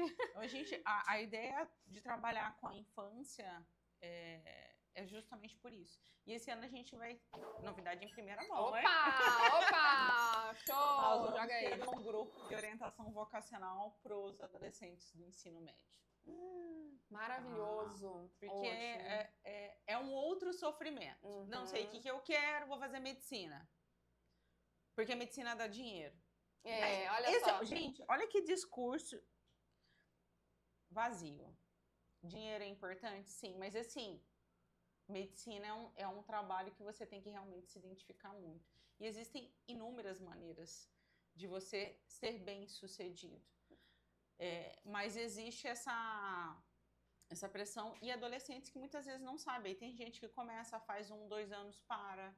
A ideia de trabalhar com a infância é justamente por isso. E esse ano a gente vai... Novidade em primeira mão, Opa! Show! Nós Joga aí. vamos ter um grupo de orientação vocacional para os adolescentes do ensino médio. Maravilhoso. Porque é um outro sofrimento. Não sei o que eu quero, vou fazer medicina. Porque a medicina dá dinheiro. Olha só. Gente, olha que discurso vazio. Dinheiro é importante? Sim, mas assim, medicina é um trabalho que você tem que realmente se identificar muito. E existem inúmeras maneiras de você ser bem-sucedido. Mas existe essa pressão e adolescentes que muitas vezes não sabem. Tem gente que começa, faz 1, 2 anos,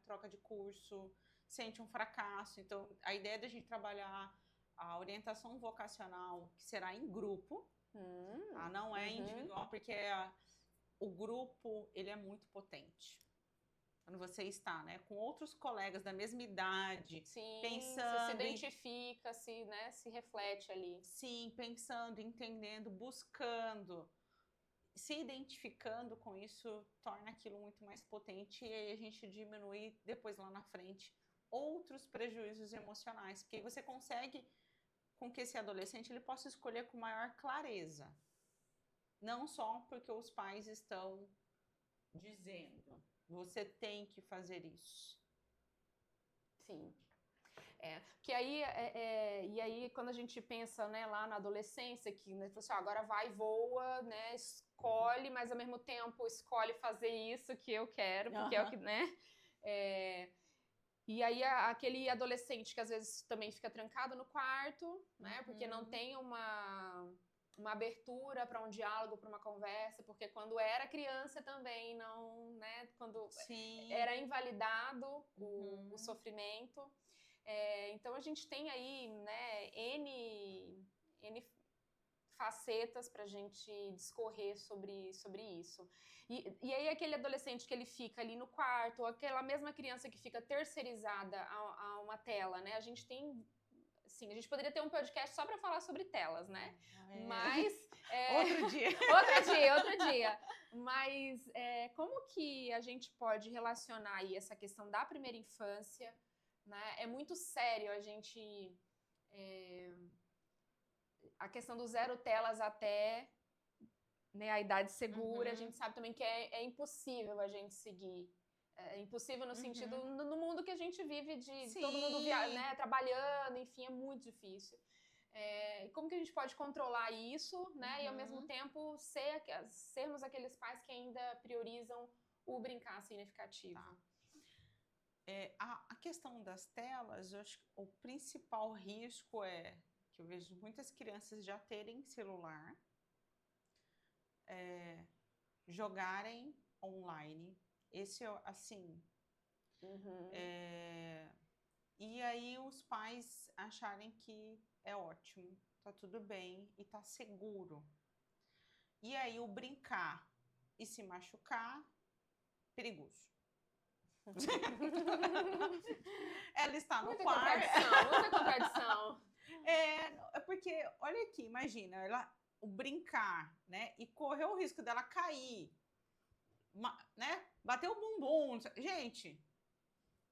troca de curso, sente um fracasso. Então, a ideia da gente trabalhar a orientação vocacional, que será em grupo, não é individual, porque o grupo ele é muito potente. Quando você está, né, com outros colegas da mesma idade, pensando... Você se identifica, se reflete ali. Sim, pensando, entendendo, buscando, se identificando com isso, torna aquilo muito mais potente e aí a gente diminui depois lá na frente outros prejuízos emocionais, porque aí você consegue com que esse adolescente ele possa escolher com maior clareza, não só porque os pais estão dizendo, você tem que fazer isso. Sim. Porque aí, e aí quando a gente pensa, né, lá na adolescência, que né, assim, agora vai, voa, né, escolhe, mas ao mesmo tempo escolhe fazer isso que eu quero, porque é o que, né? E aí aquele adolescente que às vezes também fica trancado no quarto, né, porque não tem uma abertura para um diálogo, para uma conversa, porque quando era criança também não, né, quando era invalidado o sofrimento. Então a gente tem aí, né, N facetas para a gente discorrer sobre isso. E aí aquele adolescente que ele fica ali no quarto, ou aquela mesma criança que fica terceirizada a uma tela, né? A gente tem... Sim, a gente poderia ter um podcast só para falar sobre telas, né? Mas... Outro dia. Outro dia. Mas como que a gente pode relacionar aí essa questão da primeira infância, né? É muito sério a gente... a questão do 0 telas até, né, a idade segura, a gente sabe também que é impossível a gente seguir. É impossível no sentido, no mundo que a gente vive de Sim. todo mundo né, trabalhando, enfim, é muito difícil. Como que a gente pode controlar isso, né, e ao mesmo tempo sermos aqueles pais que ainda priorizam o brincar significativo? Tá. A questão das telas, eu acho que o principal risco é que eu vejo muitas crianças já terem celular, jogarem online. Esse é, assim... e aí os pais acharem que é ótimo, tá tudo bem e tá seguro. E aí o brincar e se machucar, perigoso. Ela está no quarto. Muita contradição. É porque, olha aqui, imagina, o brincar, né? E correr o risco dela cair, né? Bater o bumbum. Gente,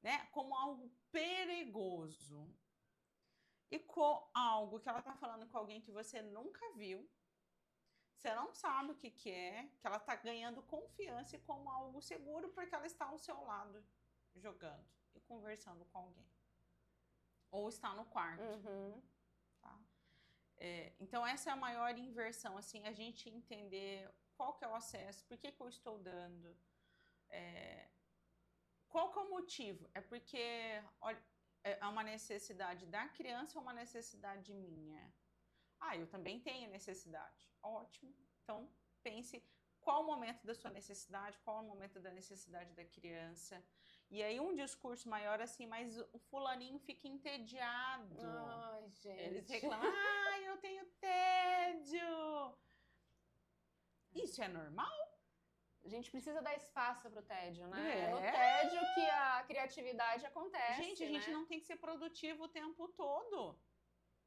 né? Como algo perigoso. E com algo que ela está falando com alguém que você nunca viu, você não sabe o que é, que ela está ganhando confiança e como algo seguro porque ela está ao seu lado jogando e conversando com alguém. Ou está no quarto. Tá? Então, essa é a maior inversão, assim, a gente entender qual que é o acesso, por que eu estou dando, qual que é o motivo? É porque olha, é uma necessidade da criança ou uma necessidade minha? Eu também tenho necessidade. Ótimo. Então, pense qual o momento da sua necessidade, qual o momento da necessidade da criança. E aí um discurso maior assim, mas o fulaninho fica entediado. Ai, gente. Eles reclamam, eu tenho tédio. Isso é normal? A gente precisa dar espaço pro tédio, né? É no tédio que a criatividade acontece. Gente, a gente não tem que ser produtivo o tempo todo.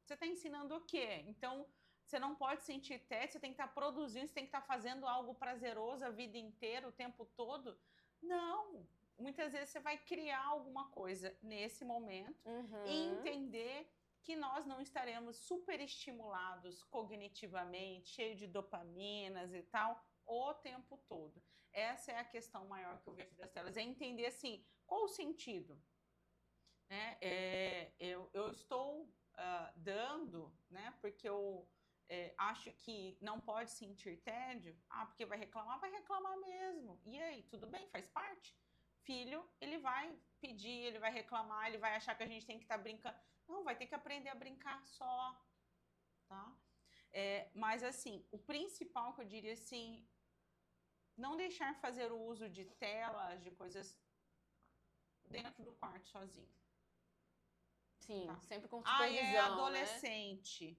Você está ensinando o quê? Então, você não pode sentir tédio, você tem que estar produzindo, você tem que estar fazendo algo prazeroso a vida inteira, o tempo todo. Não. Muitas vezes você vai criar alguma coisa nesse momento e entender que nós não estaremos super estimulados cognitivamente, cheio de dopaminas e tal, o tempo todo. Essa é a questão maior que eu vejo das telas, é entender assim, qual o sentido? Né? Eu estou dando, né? Porque eu acho que não pode sentir tédio. Porque vai reclamar mesmo. E aí, tudo bem, faz parte. Filho, ele vai pedir, ele vai reclamar, ele vai achar que a gente tem que estar brincando. Não, vai ter que aprender a brincar só, tá? Mas assim, o principal que eu diria assim, não deixar fazer o uso de telas, de coisas dentro do quarto sozinho. Sim, tá? Sempre com supervisão, é adolescente. Né?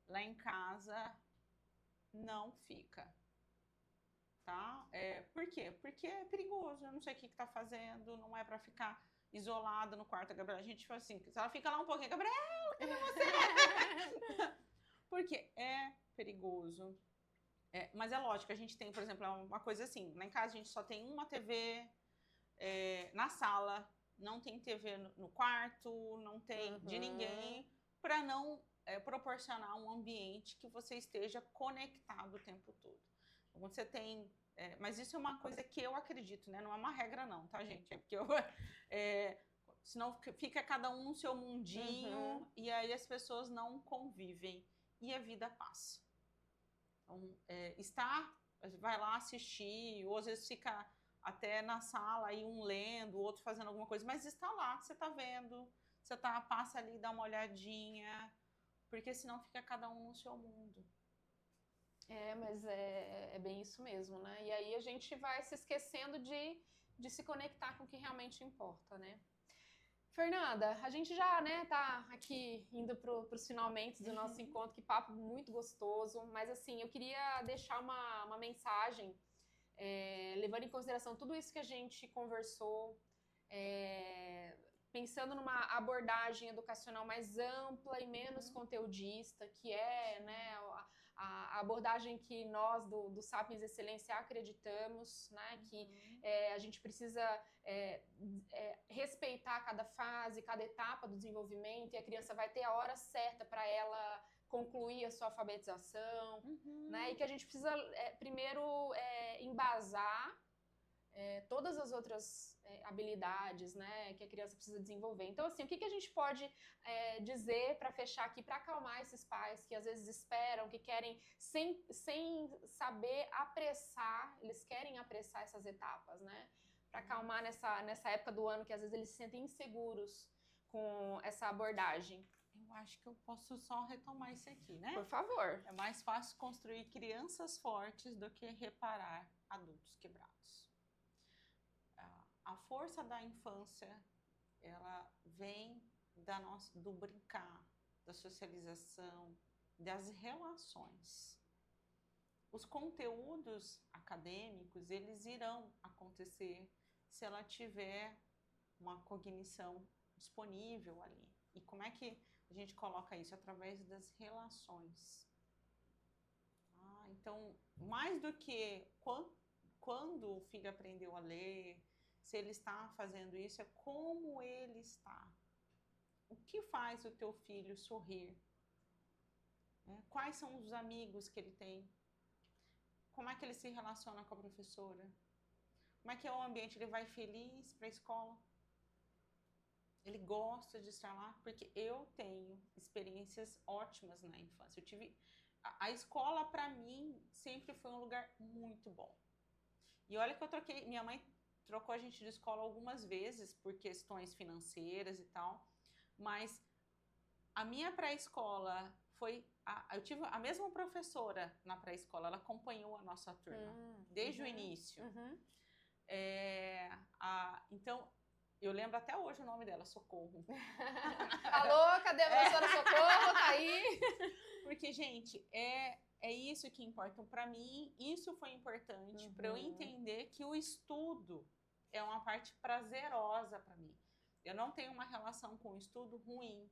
Lá em casa não fica. Tá? Por quê? Porque é perigoso, eu não sei o que tá fazendo, não é para ficar isolada no quarto da Gabriela. A gente fala assim, se ela fica lá um pouquinho, Gabriela, cadê você? Porque é perigoso. Mas é lógico, a gente tem, por exemplo, uma coisa assim, lá em casa a gente só tem uma TV na sala, não tem TV no quarto, não tem de ninguém, para não proporcionar um ambiente que você esteja conectado o tempo todo. Então, você tem... mas isso é uma coisa que eu acredito, né? Não é uma regra não, tá, gente? É porque senão fica cada um no seu mundinho e aí as pessoas não convivem e a vida passa. Então, vai lá assistir, ou às vezes fica até na sala, aí um lendo, o outro fazendo alguma coisa, mas está lá, você está vendo, passa ali, dá uma olhadinha, porque senão fica cada um no seu mundo. Mas é bem isso mesmo, né? E aí a gente vai se esquecendo de se conectar com o que realmente importa, né? Fernanda, a gente já, né, tá aqui indo para os finalmente do nosso encontro, que papo muito gostoso, mas assim, eu queria deixar uma mensagem, levando em consideração tudo isso que a gente conversou, pensando numa abordagem educacional mais ampla e menos conteudista, que é, né, a abordagem que nós do Sapiens Excelência acreditamos, né, que a gente precisa respeitar cada fase, cada etapa do desenvolvimento, e a criança vai ter a hora certa para ela concluir a sua alfabetização, né, e que a gente precisa primeiro embasar todas as outras habilidades, né, que a criança precisa desenvolver. Então, assim, o que a gente pode dizer para fechar aqui, para acalmar esses pais que às vezes esperam, que querem, sem saber apressar, eles querem apressar essas etapas, né, para acalmar nessa época do ano que às vezes eles se sentem inseguros com essa abordagem. Eu acho que eu posso só retomar isso aqui, né? Por favor. É mais fácil construir crianças fortes do que reparar adultos quebrados. A força da infância, ela vem do brincar, da socialização, das relações. Os conteúdos acadêmicos, eles irão acontecer se ela tiver uma cognição disponível ali. E como é que a gente coloca isso? Através das relações. Então, mais do que quando o filho aprendeu a ler, se ele está fazendo isso, é como ele está. O que faz o teu filho sorrir? Quais são os amigos que ele tem? Como é que ele se relaciona com a professora? Como é que é o ambiente? Ele vai feliz para a escola? Ele gosta de estar lá? Porque eu tenho experiências ótimas na infância. Eu tive... A escola, para mim, sempre foi um lugar muito bom. E olha que eu troquei... Minha mãe trocou a gente de escola algumas vezes por questões financeiras e tal, mas a minha pré-escola foi... eu tive a mesma professora na pré-escola, ela acompanhou a nossa turma desde o início. Então, eu lembro até hoje o nome dela, Socorro. Alô, cadê a professora Socorro? Tá aí? Porque, gente, é isso que importa. Então, para mim, isso foi importante para eu entender que o estudo é uma parte prazerosa para mim. Eu não tenho uma relação com o estudo ruim.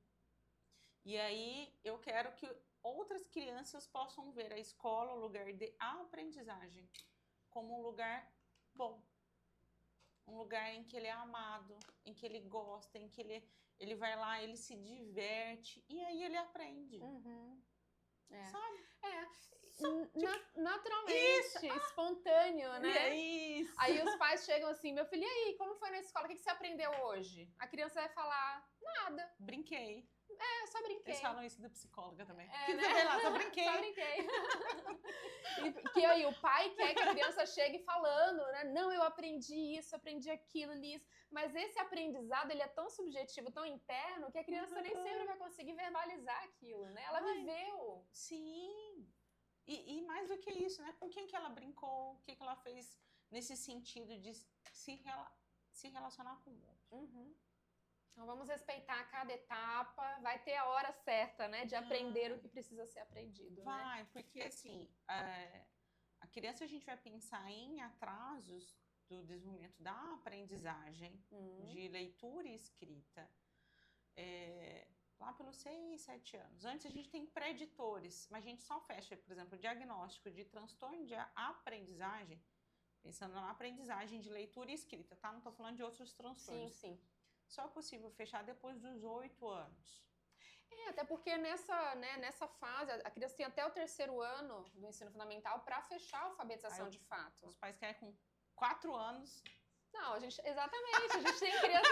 E aí, eu quero que outras crianças possam ver a escola, o lugar de aprendizagem, como um lugar bom. Um lugar em que ele é amado, em que ele gosta, em que ele vai lá, ele se diverte, e aí ele aprende. Sabe? Naturalmente, espontâneo, né? É isso. Aí os pais chegam assim, meu filho, e aí, como foi na escola? O que você aprendeu hoje? A criança vai falar, nada. Brinquei. Eu só brinquei. Eles falam isso da psicóloga também. Que né? Você vê lá, só brinquei. Só brinquei. Que aí o pai quer que a criança chegue falando, né? Não, eu aprendi isso, aprendi aquilo, isso. Mas esse aprendizado, ele é tão subjetivo, tão interno, que a criança nem sempre vai conseguir verbalizar aquilo, né? Ela viveu. Sim. E mais do que isso, né? Com quem que ela brincou, o que ela fez nesse sentido de se relacionar com o outro. Então vamos respeitar cada etapa, vai ter a hora certa, né, de aprender o que precisa ser aprendido. Vai, né? Porque assim, a criança a gente vai pensar em atrasos do desenvolvimento da aprendizagem, de leitura e escrita, lá pelos 6, 7 anos. Antes a gente tem preditores, mas a gente só fecha, por exemplo, o diagnóstico de transtorno de aprendizagem, pensando na aprendizagem de leitura e escrita, tá? Não estou falando de outros transtornos. Sim. Só é possível fechar depois dos 8 anos. Até porque nessa fase, a criança tem até o 3º ano do ensino fundamental para fechar a alfabetização de fato. Os pais querem com 4 anos. Não, exatamente, a gente tem criança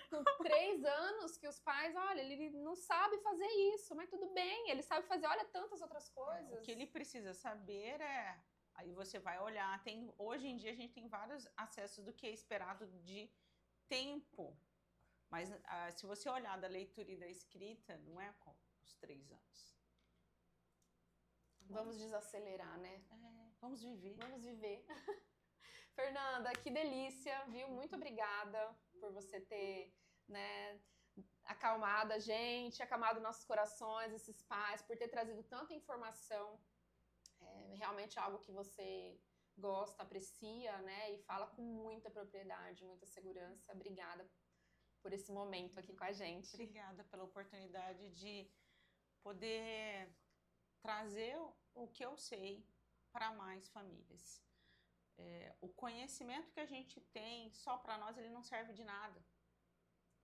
com 3 anos que os pais, olha, ele não sabe fazer isso, mas tudo bem, ele sabe fazer, olha, tantas outras coisas. O que ele precisa saber aí você vai olhar, hoje em dia a gente tem vários acessos do que é esperado de tempo, mas se você olhar da leitura e da escrita, não é com os 3 anos. Vamos desacelerar, né? Vamos viver. Vamos viver. Fernanda, que delícia, viu? Muito obrigada por você ter, né, acalmado a gente, acalmado nossos corações, esses pais, por ter trazido tanta informação. Realmente algo que você gosta, aprecia, né? E fala com muita propriedade, muita segurança. Obrigada por esse momento aqui com a gente. Obrigada pela oportunidade de poder trazer o que eu sei para mais famílias. O conhecimento que a gente tem só para nós, ele não serve de nada.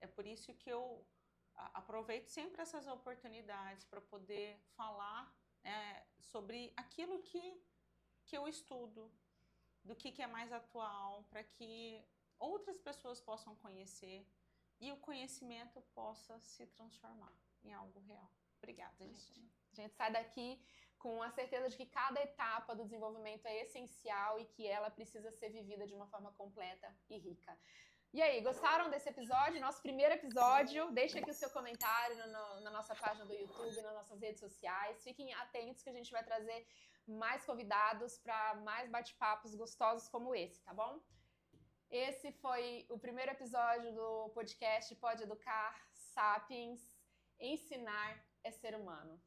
É por isso que eu aproveito sempre essas oportunidades para poder falar sobre aquilo que eu estudo, do que é mais atual, para que outras pessoas possam conhecer e o conhecimento possa se transformar em algo real. Obrigada, gente. A gente sai daqui com a certeza de que cada etapa do desenvolvimento é essencial e que ela precisa ser vivida de uma forma completa e rica. E aí, gostaram desse episódio? Nosso primeiro episódio? Deixa aqui o seu comentário na nossa página do YouTube, nas nossas redes sociais. Fiquem atentos que a gente vai trazer mais convidados para mais bate-papos gostosos como esse, tá bom? Esse foi o primeiro episódio do podcast Pode Educar Sapiens. Ensinar é ser humano.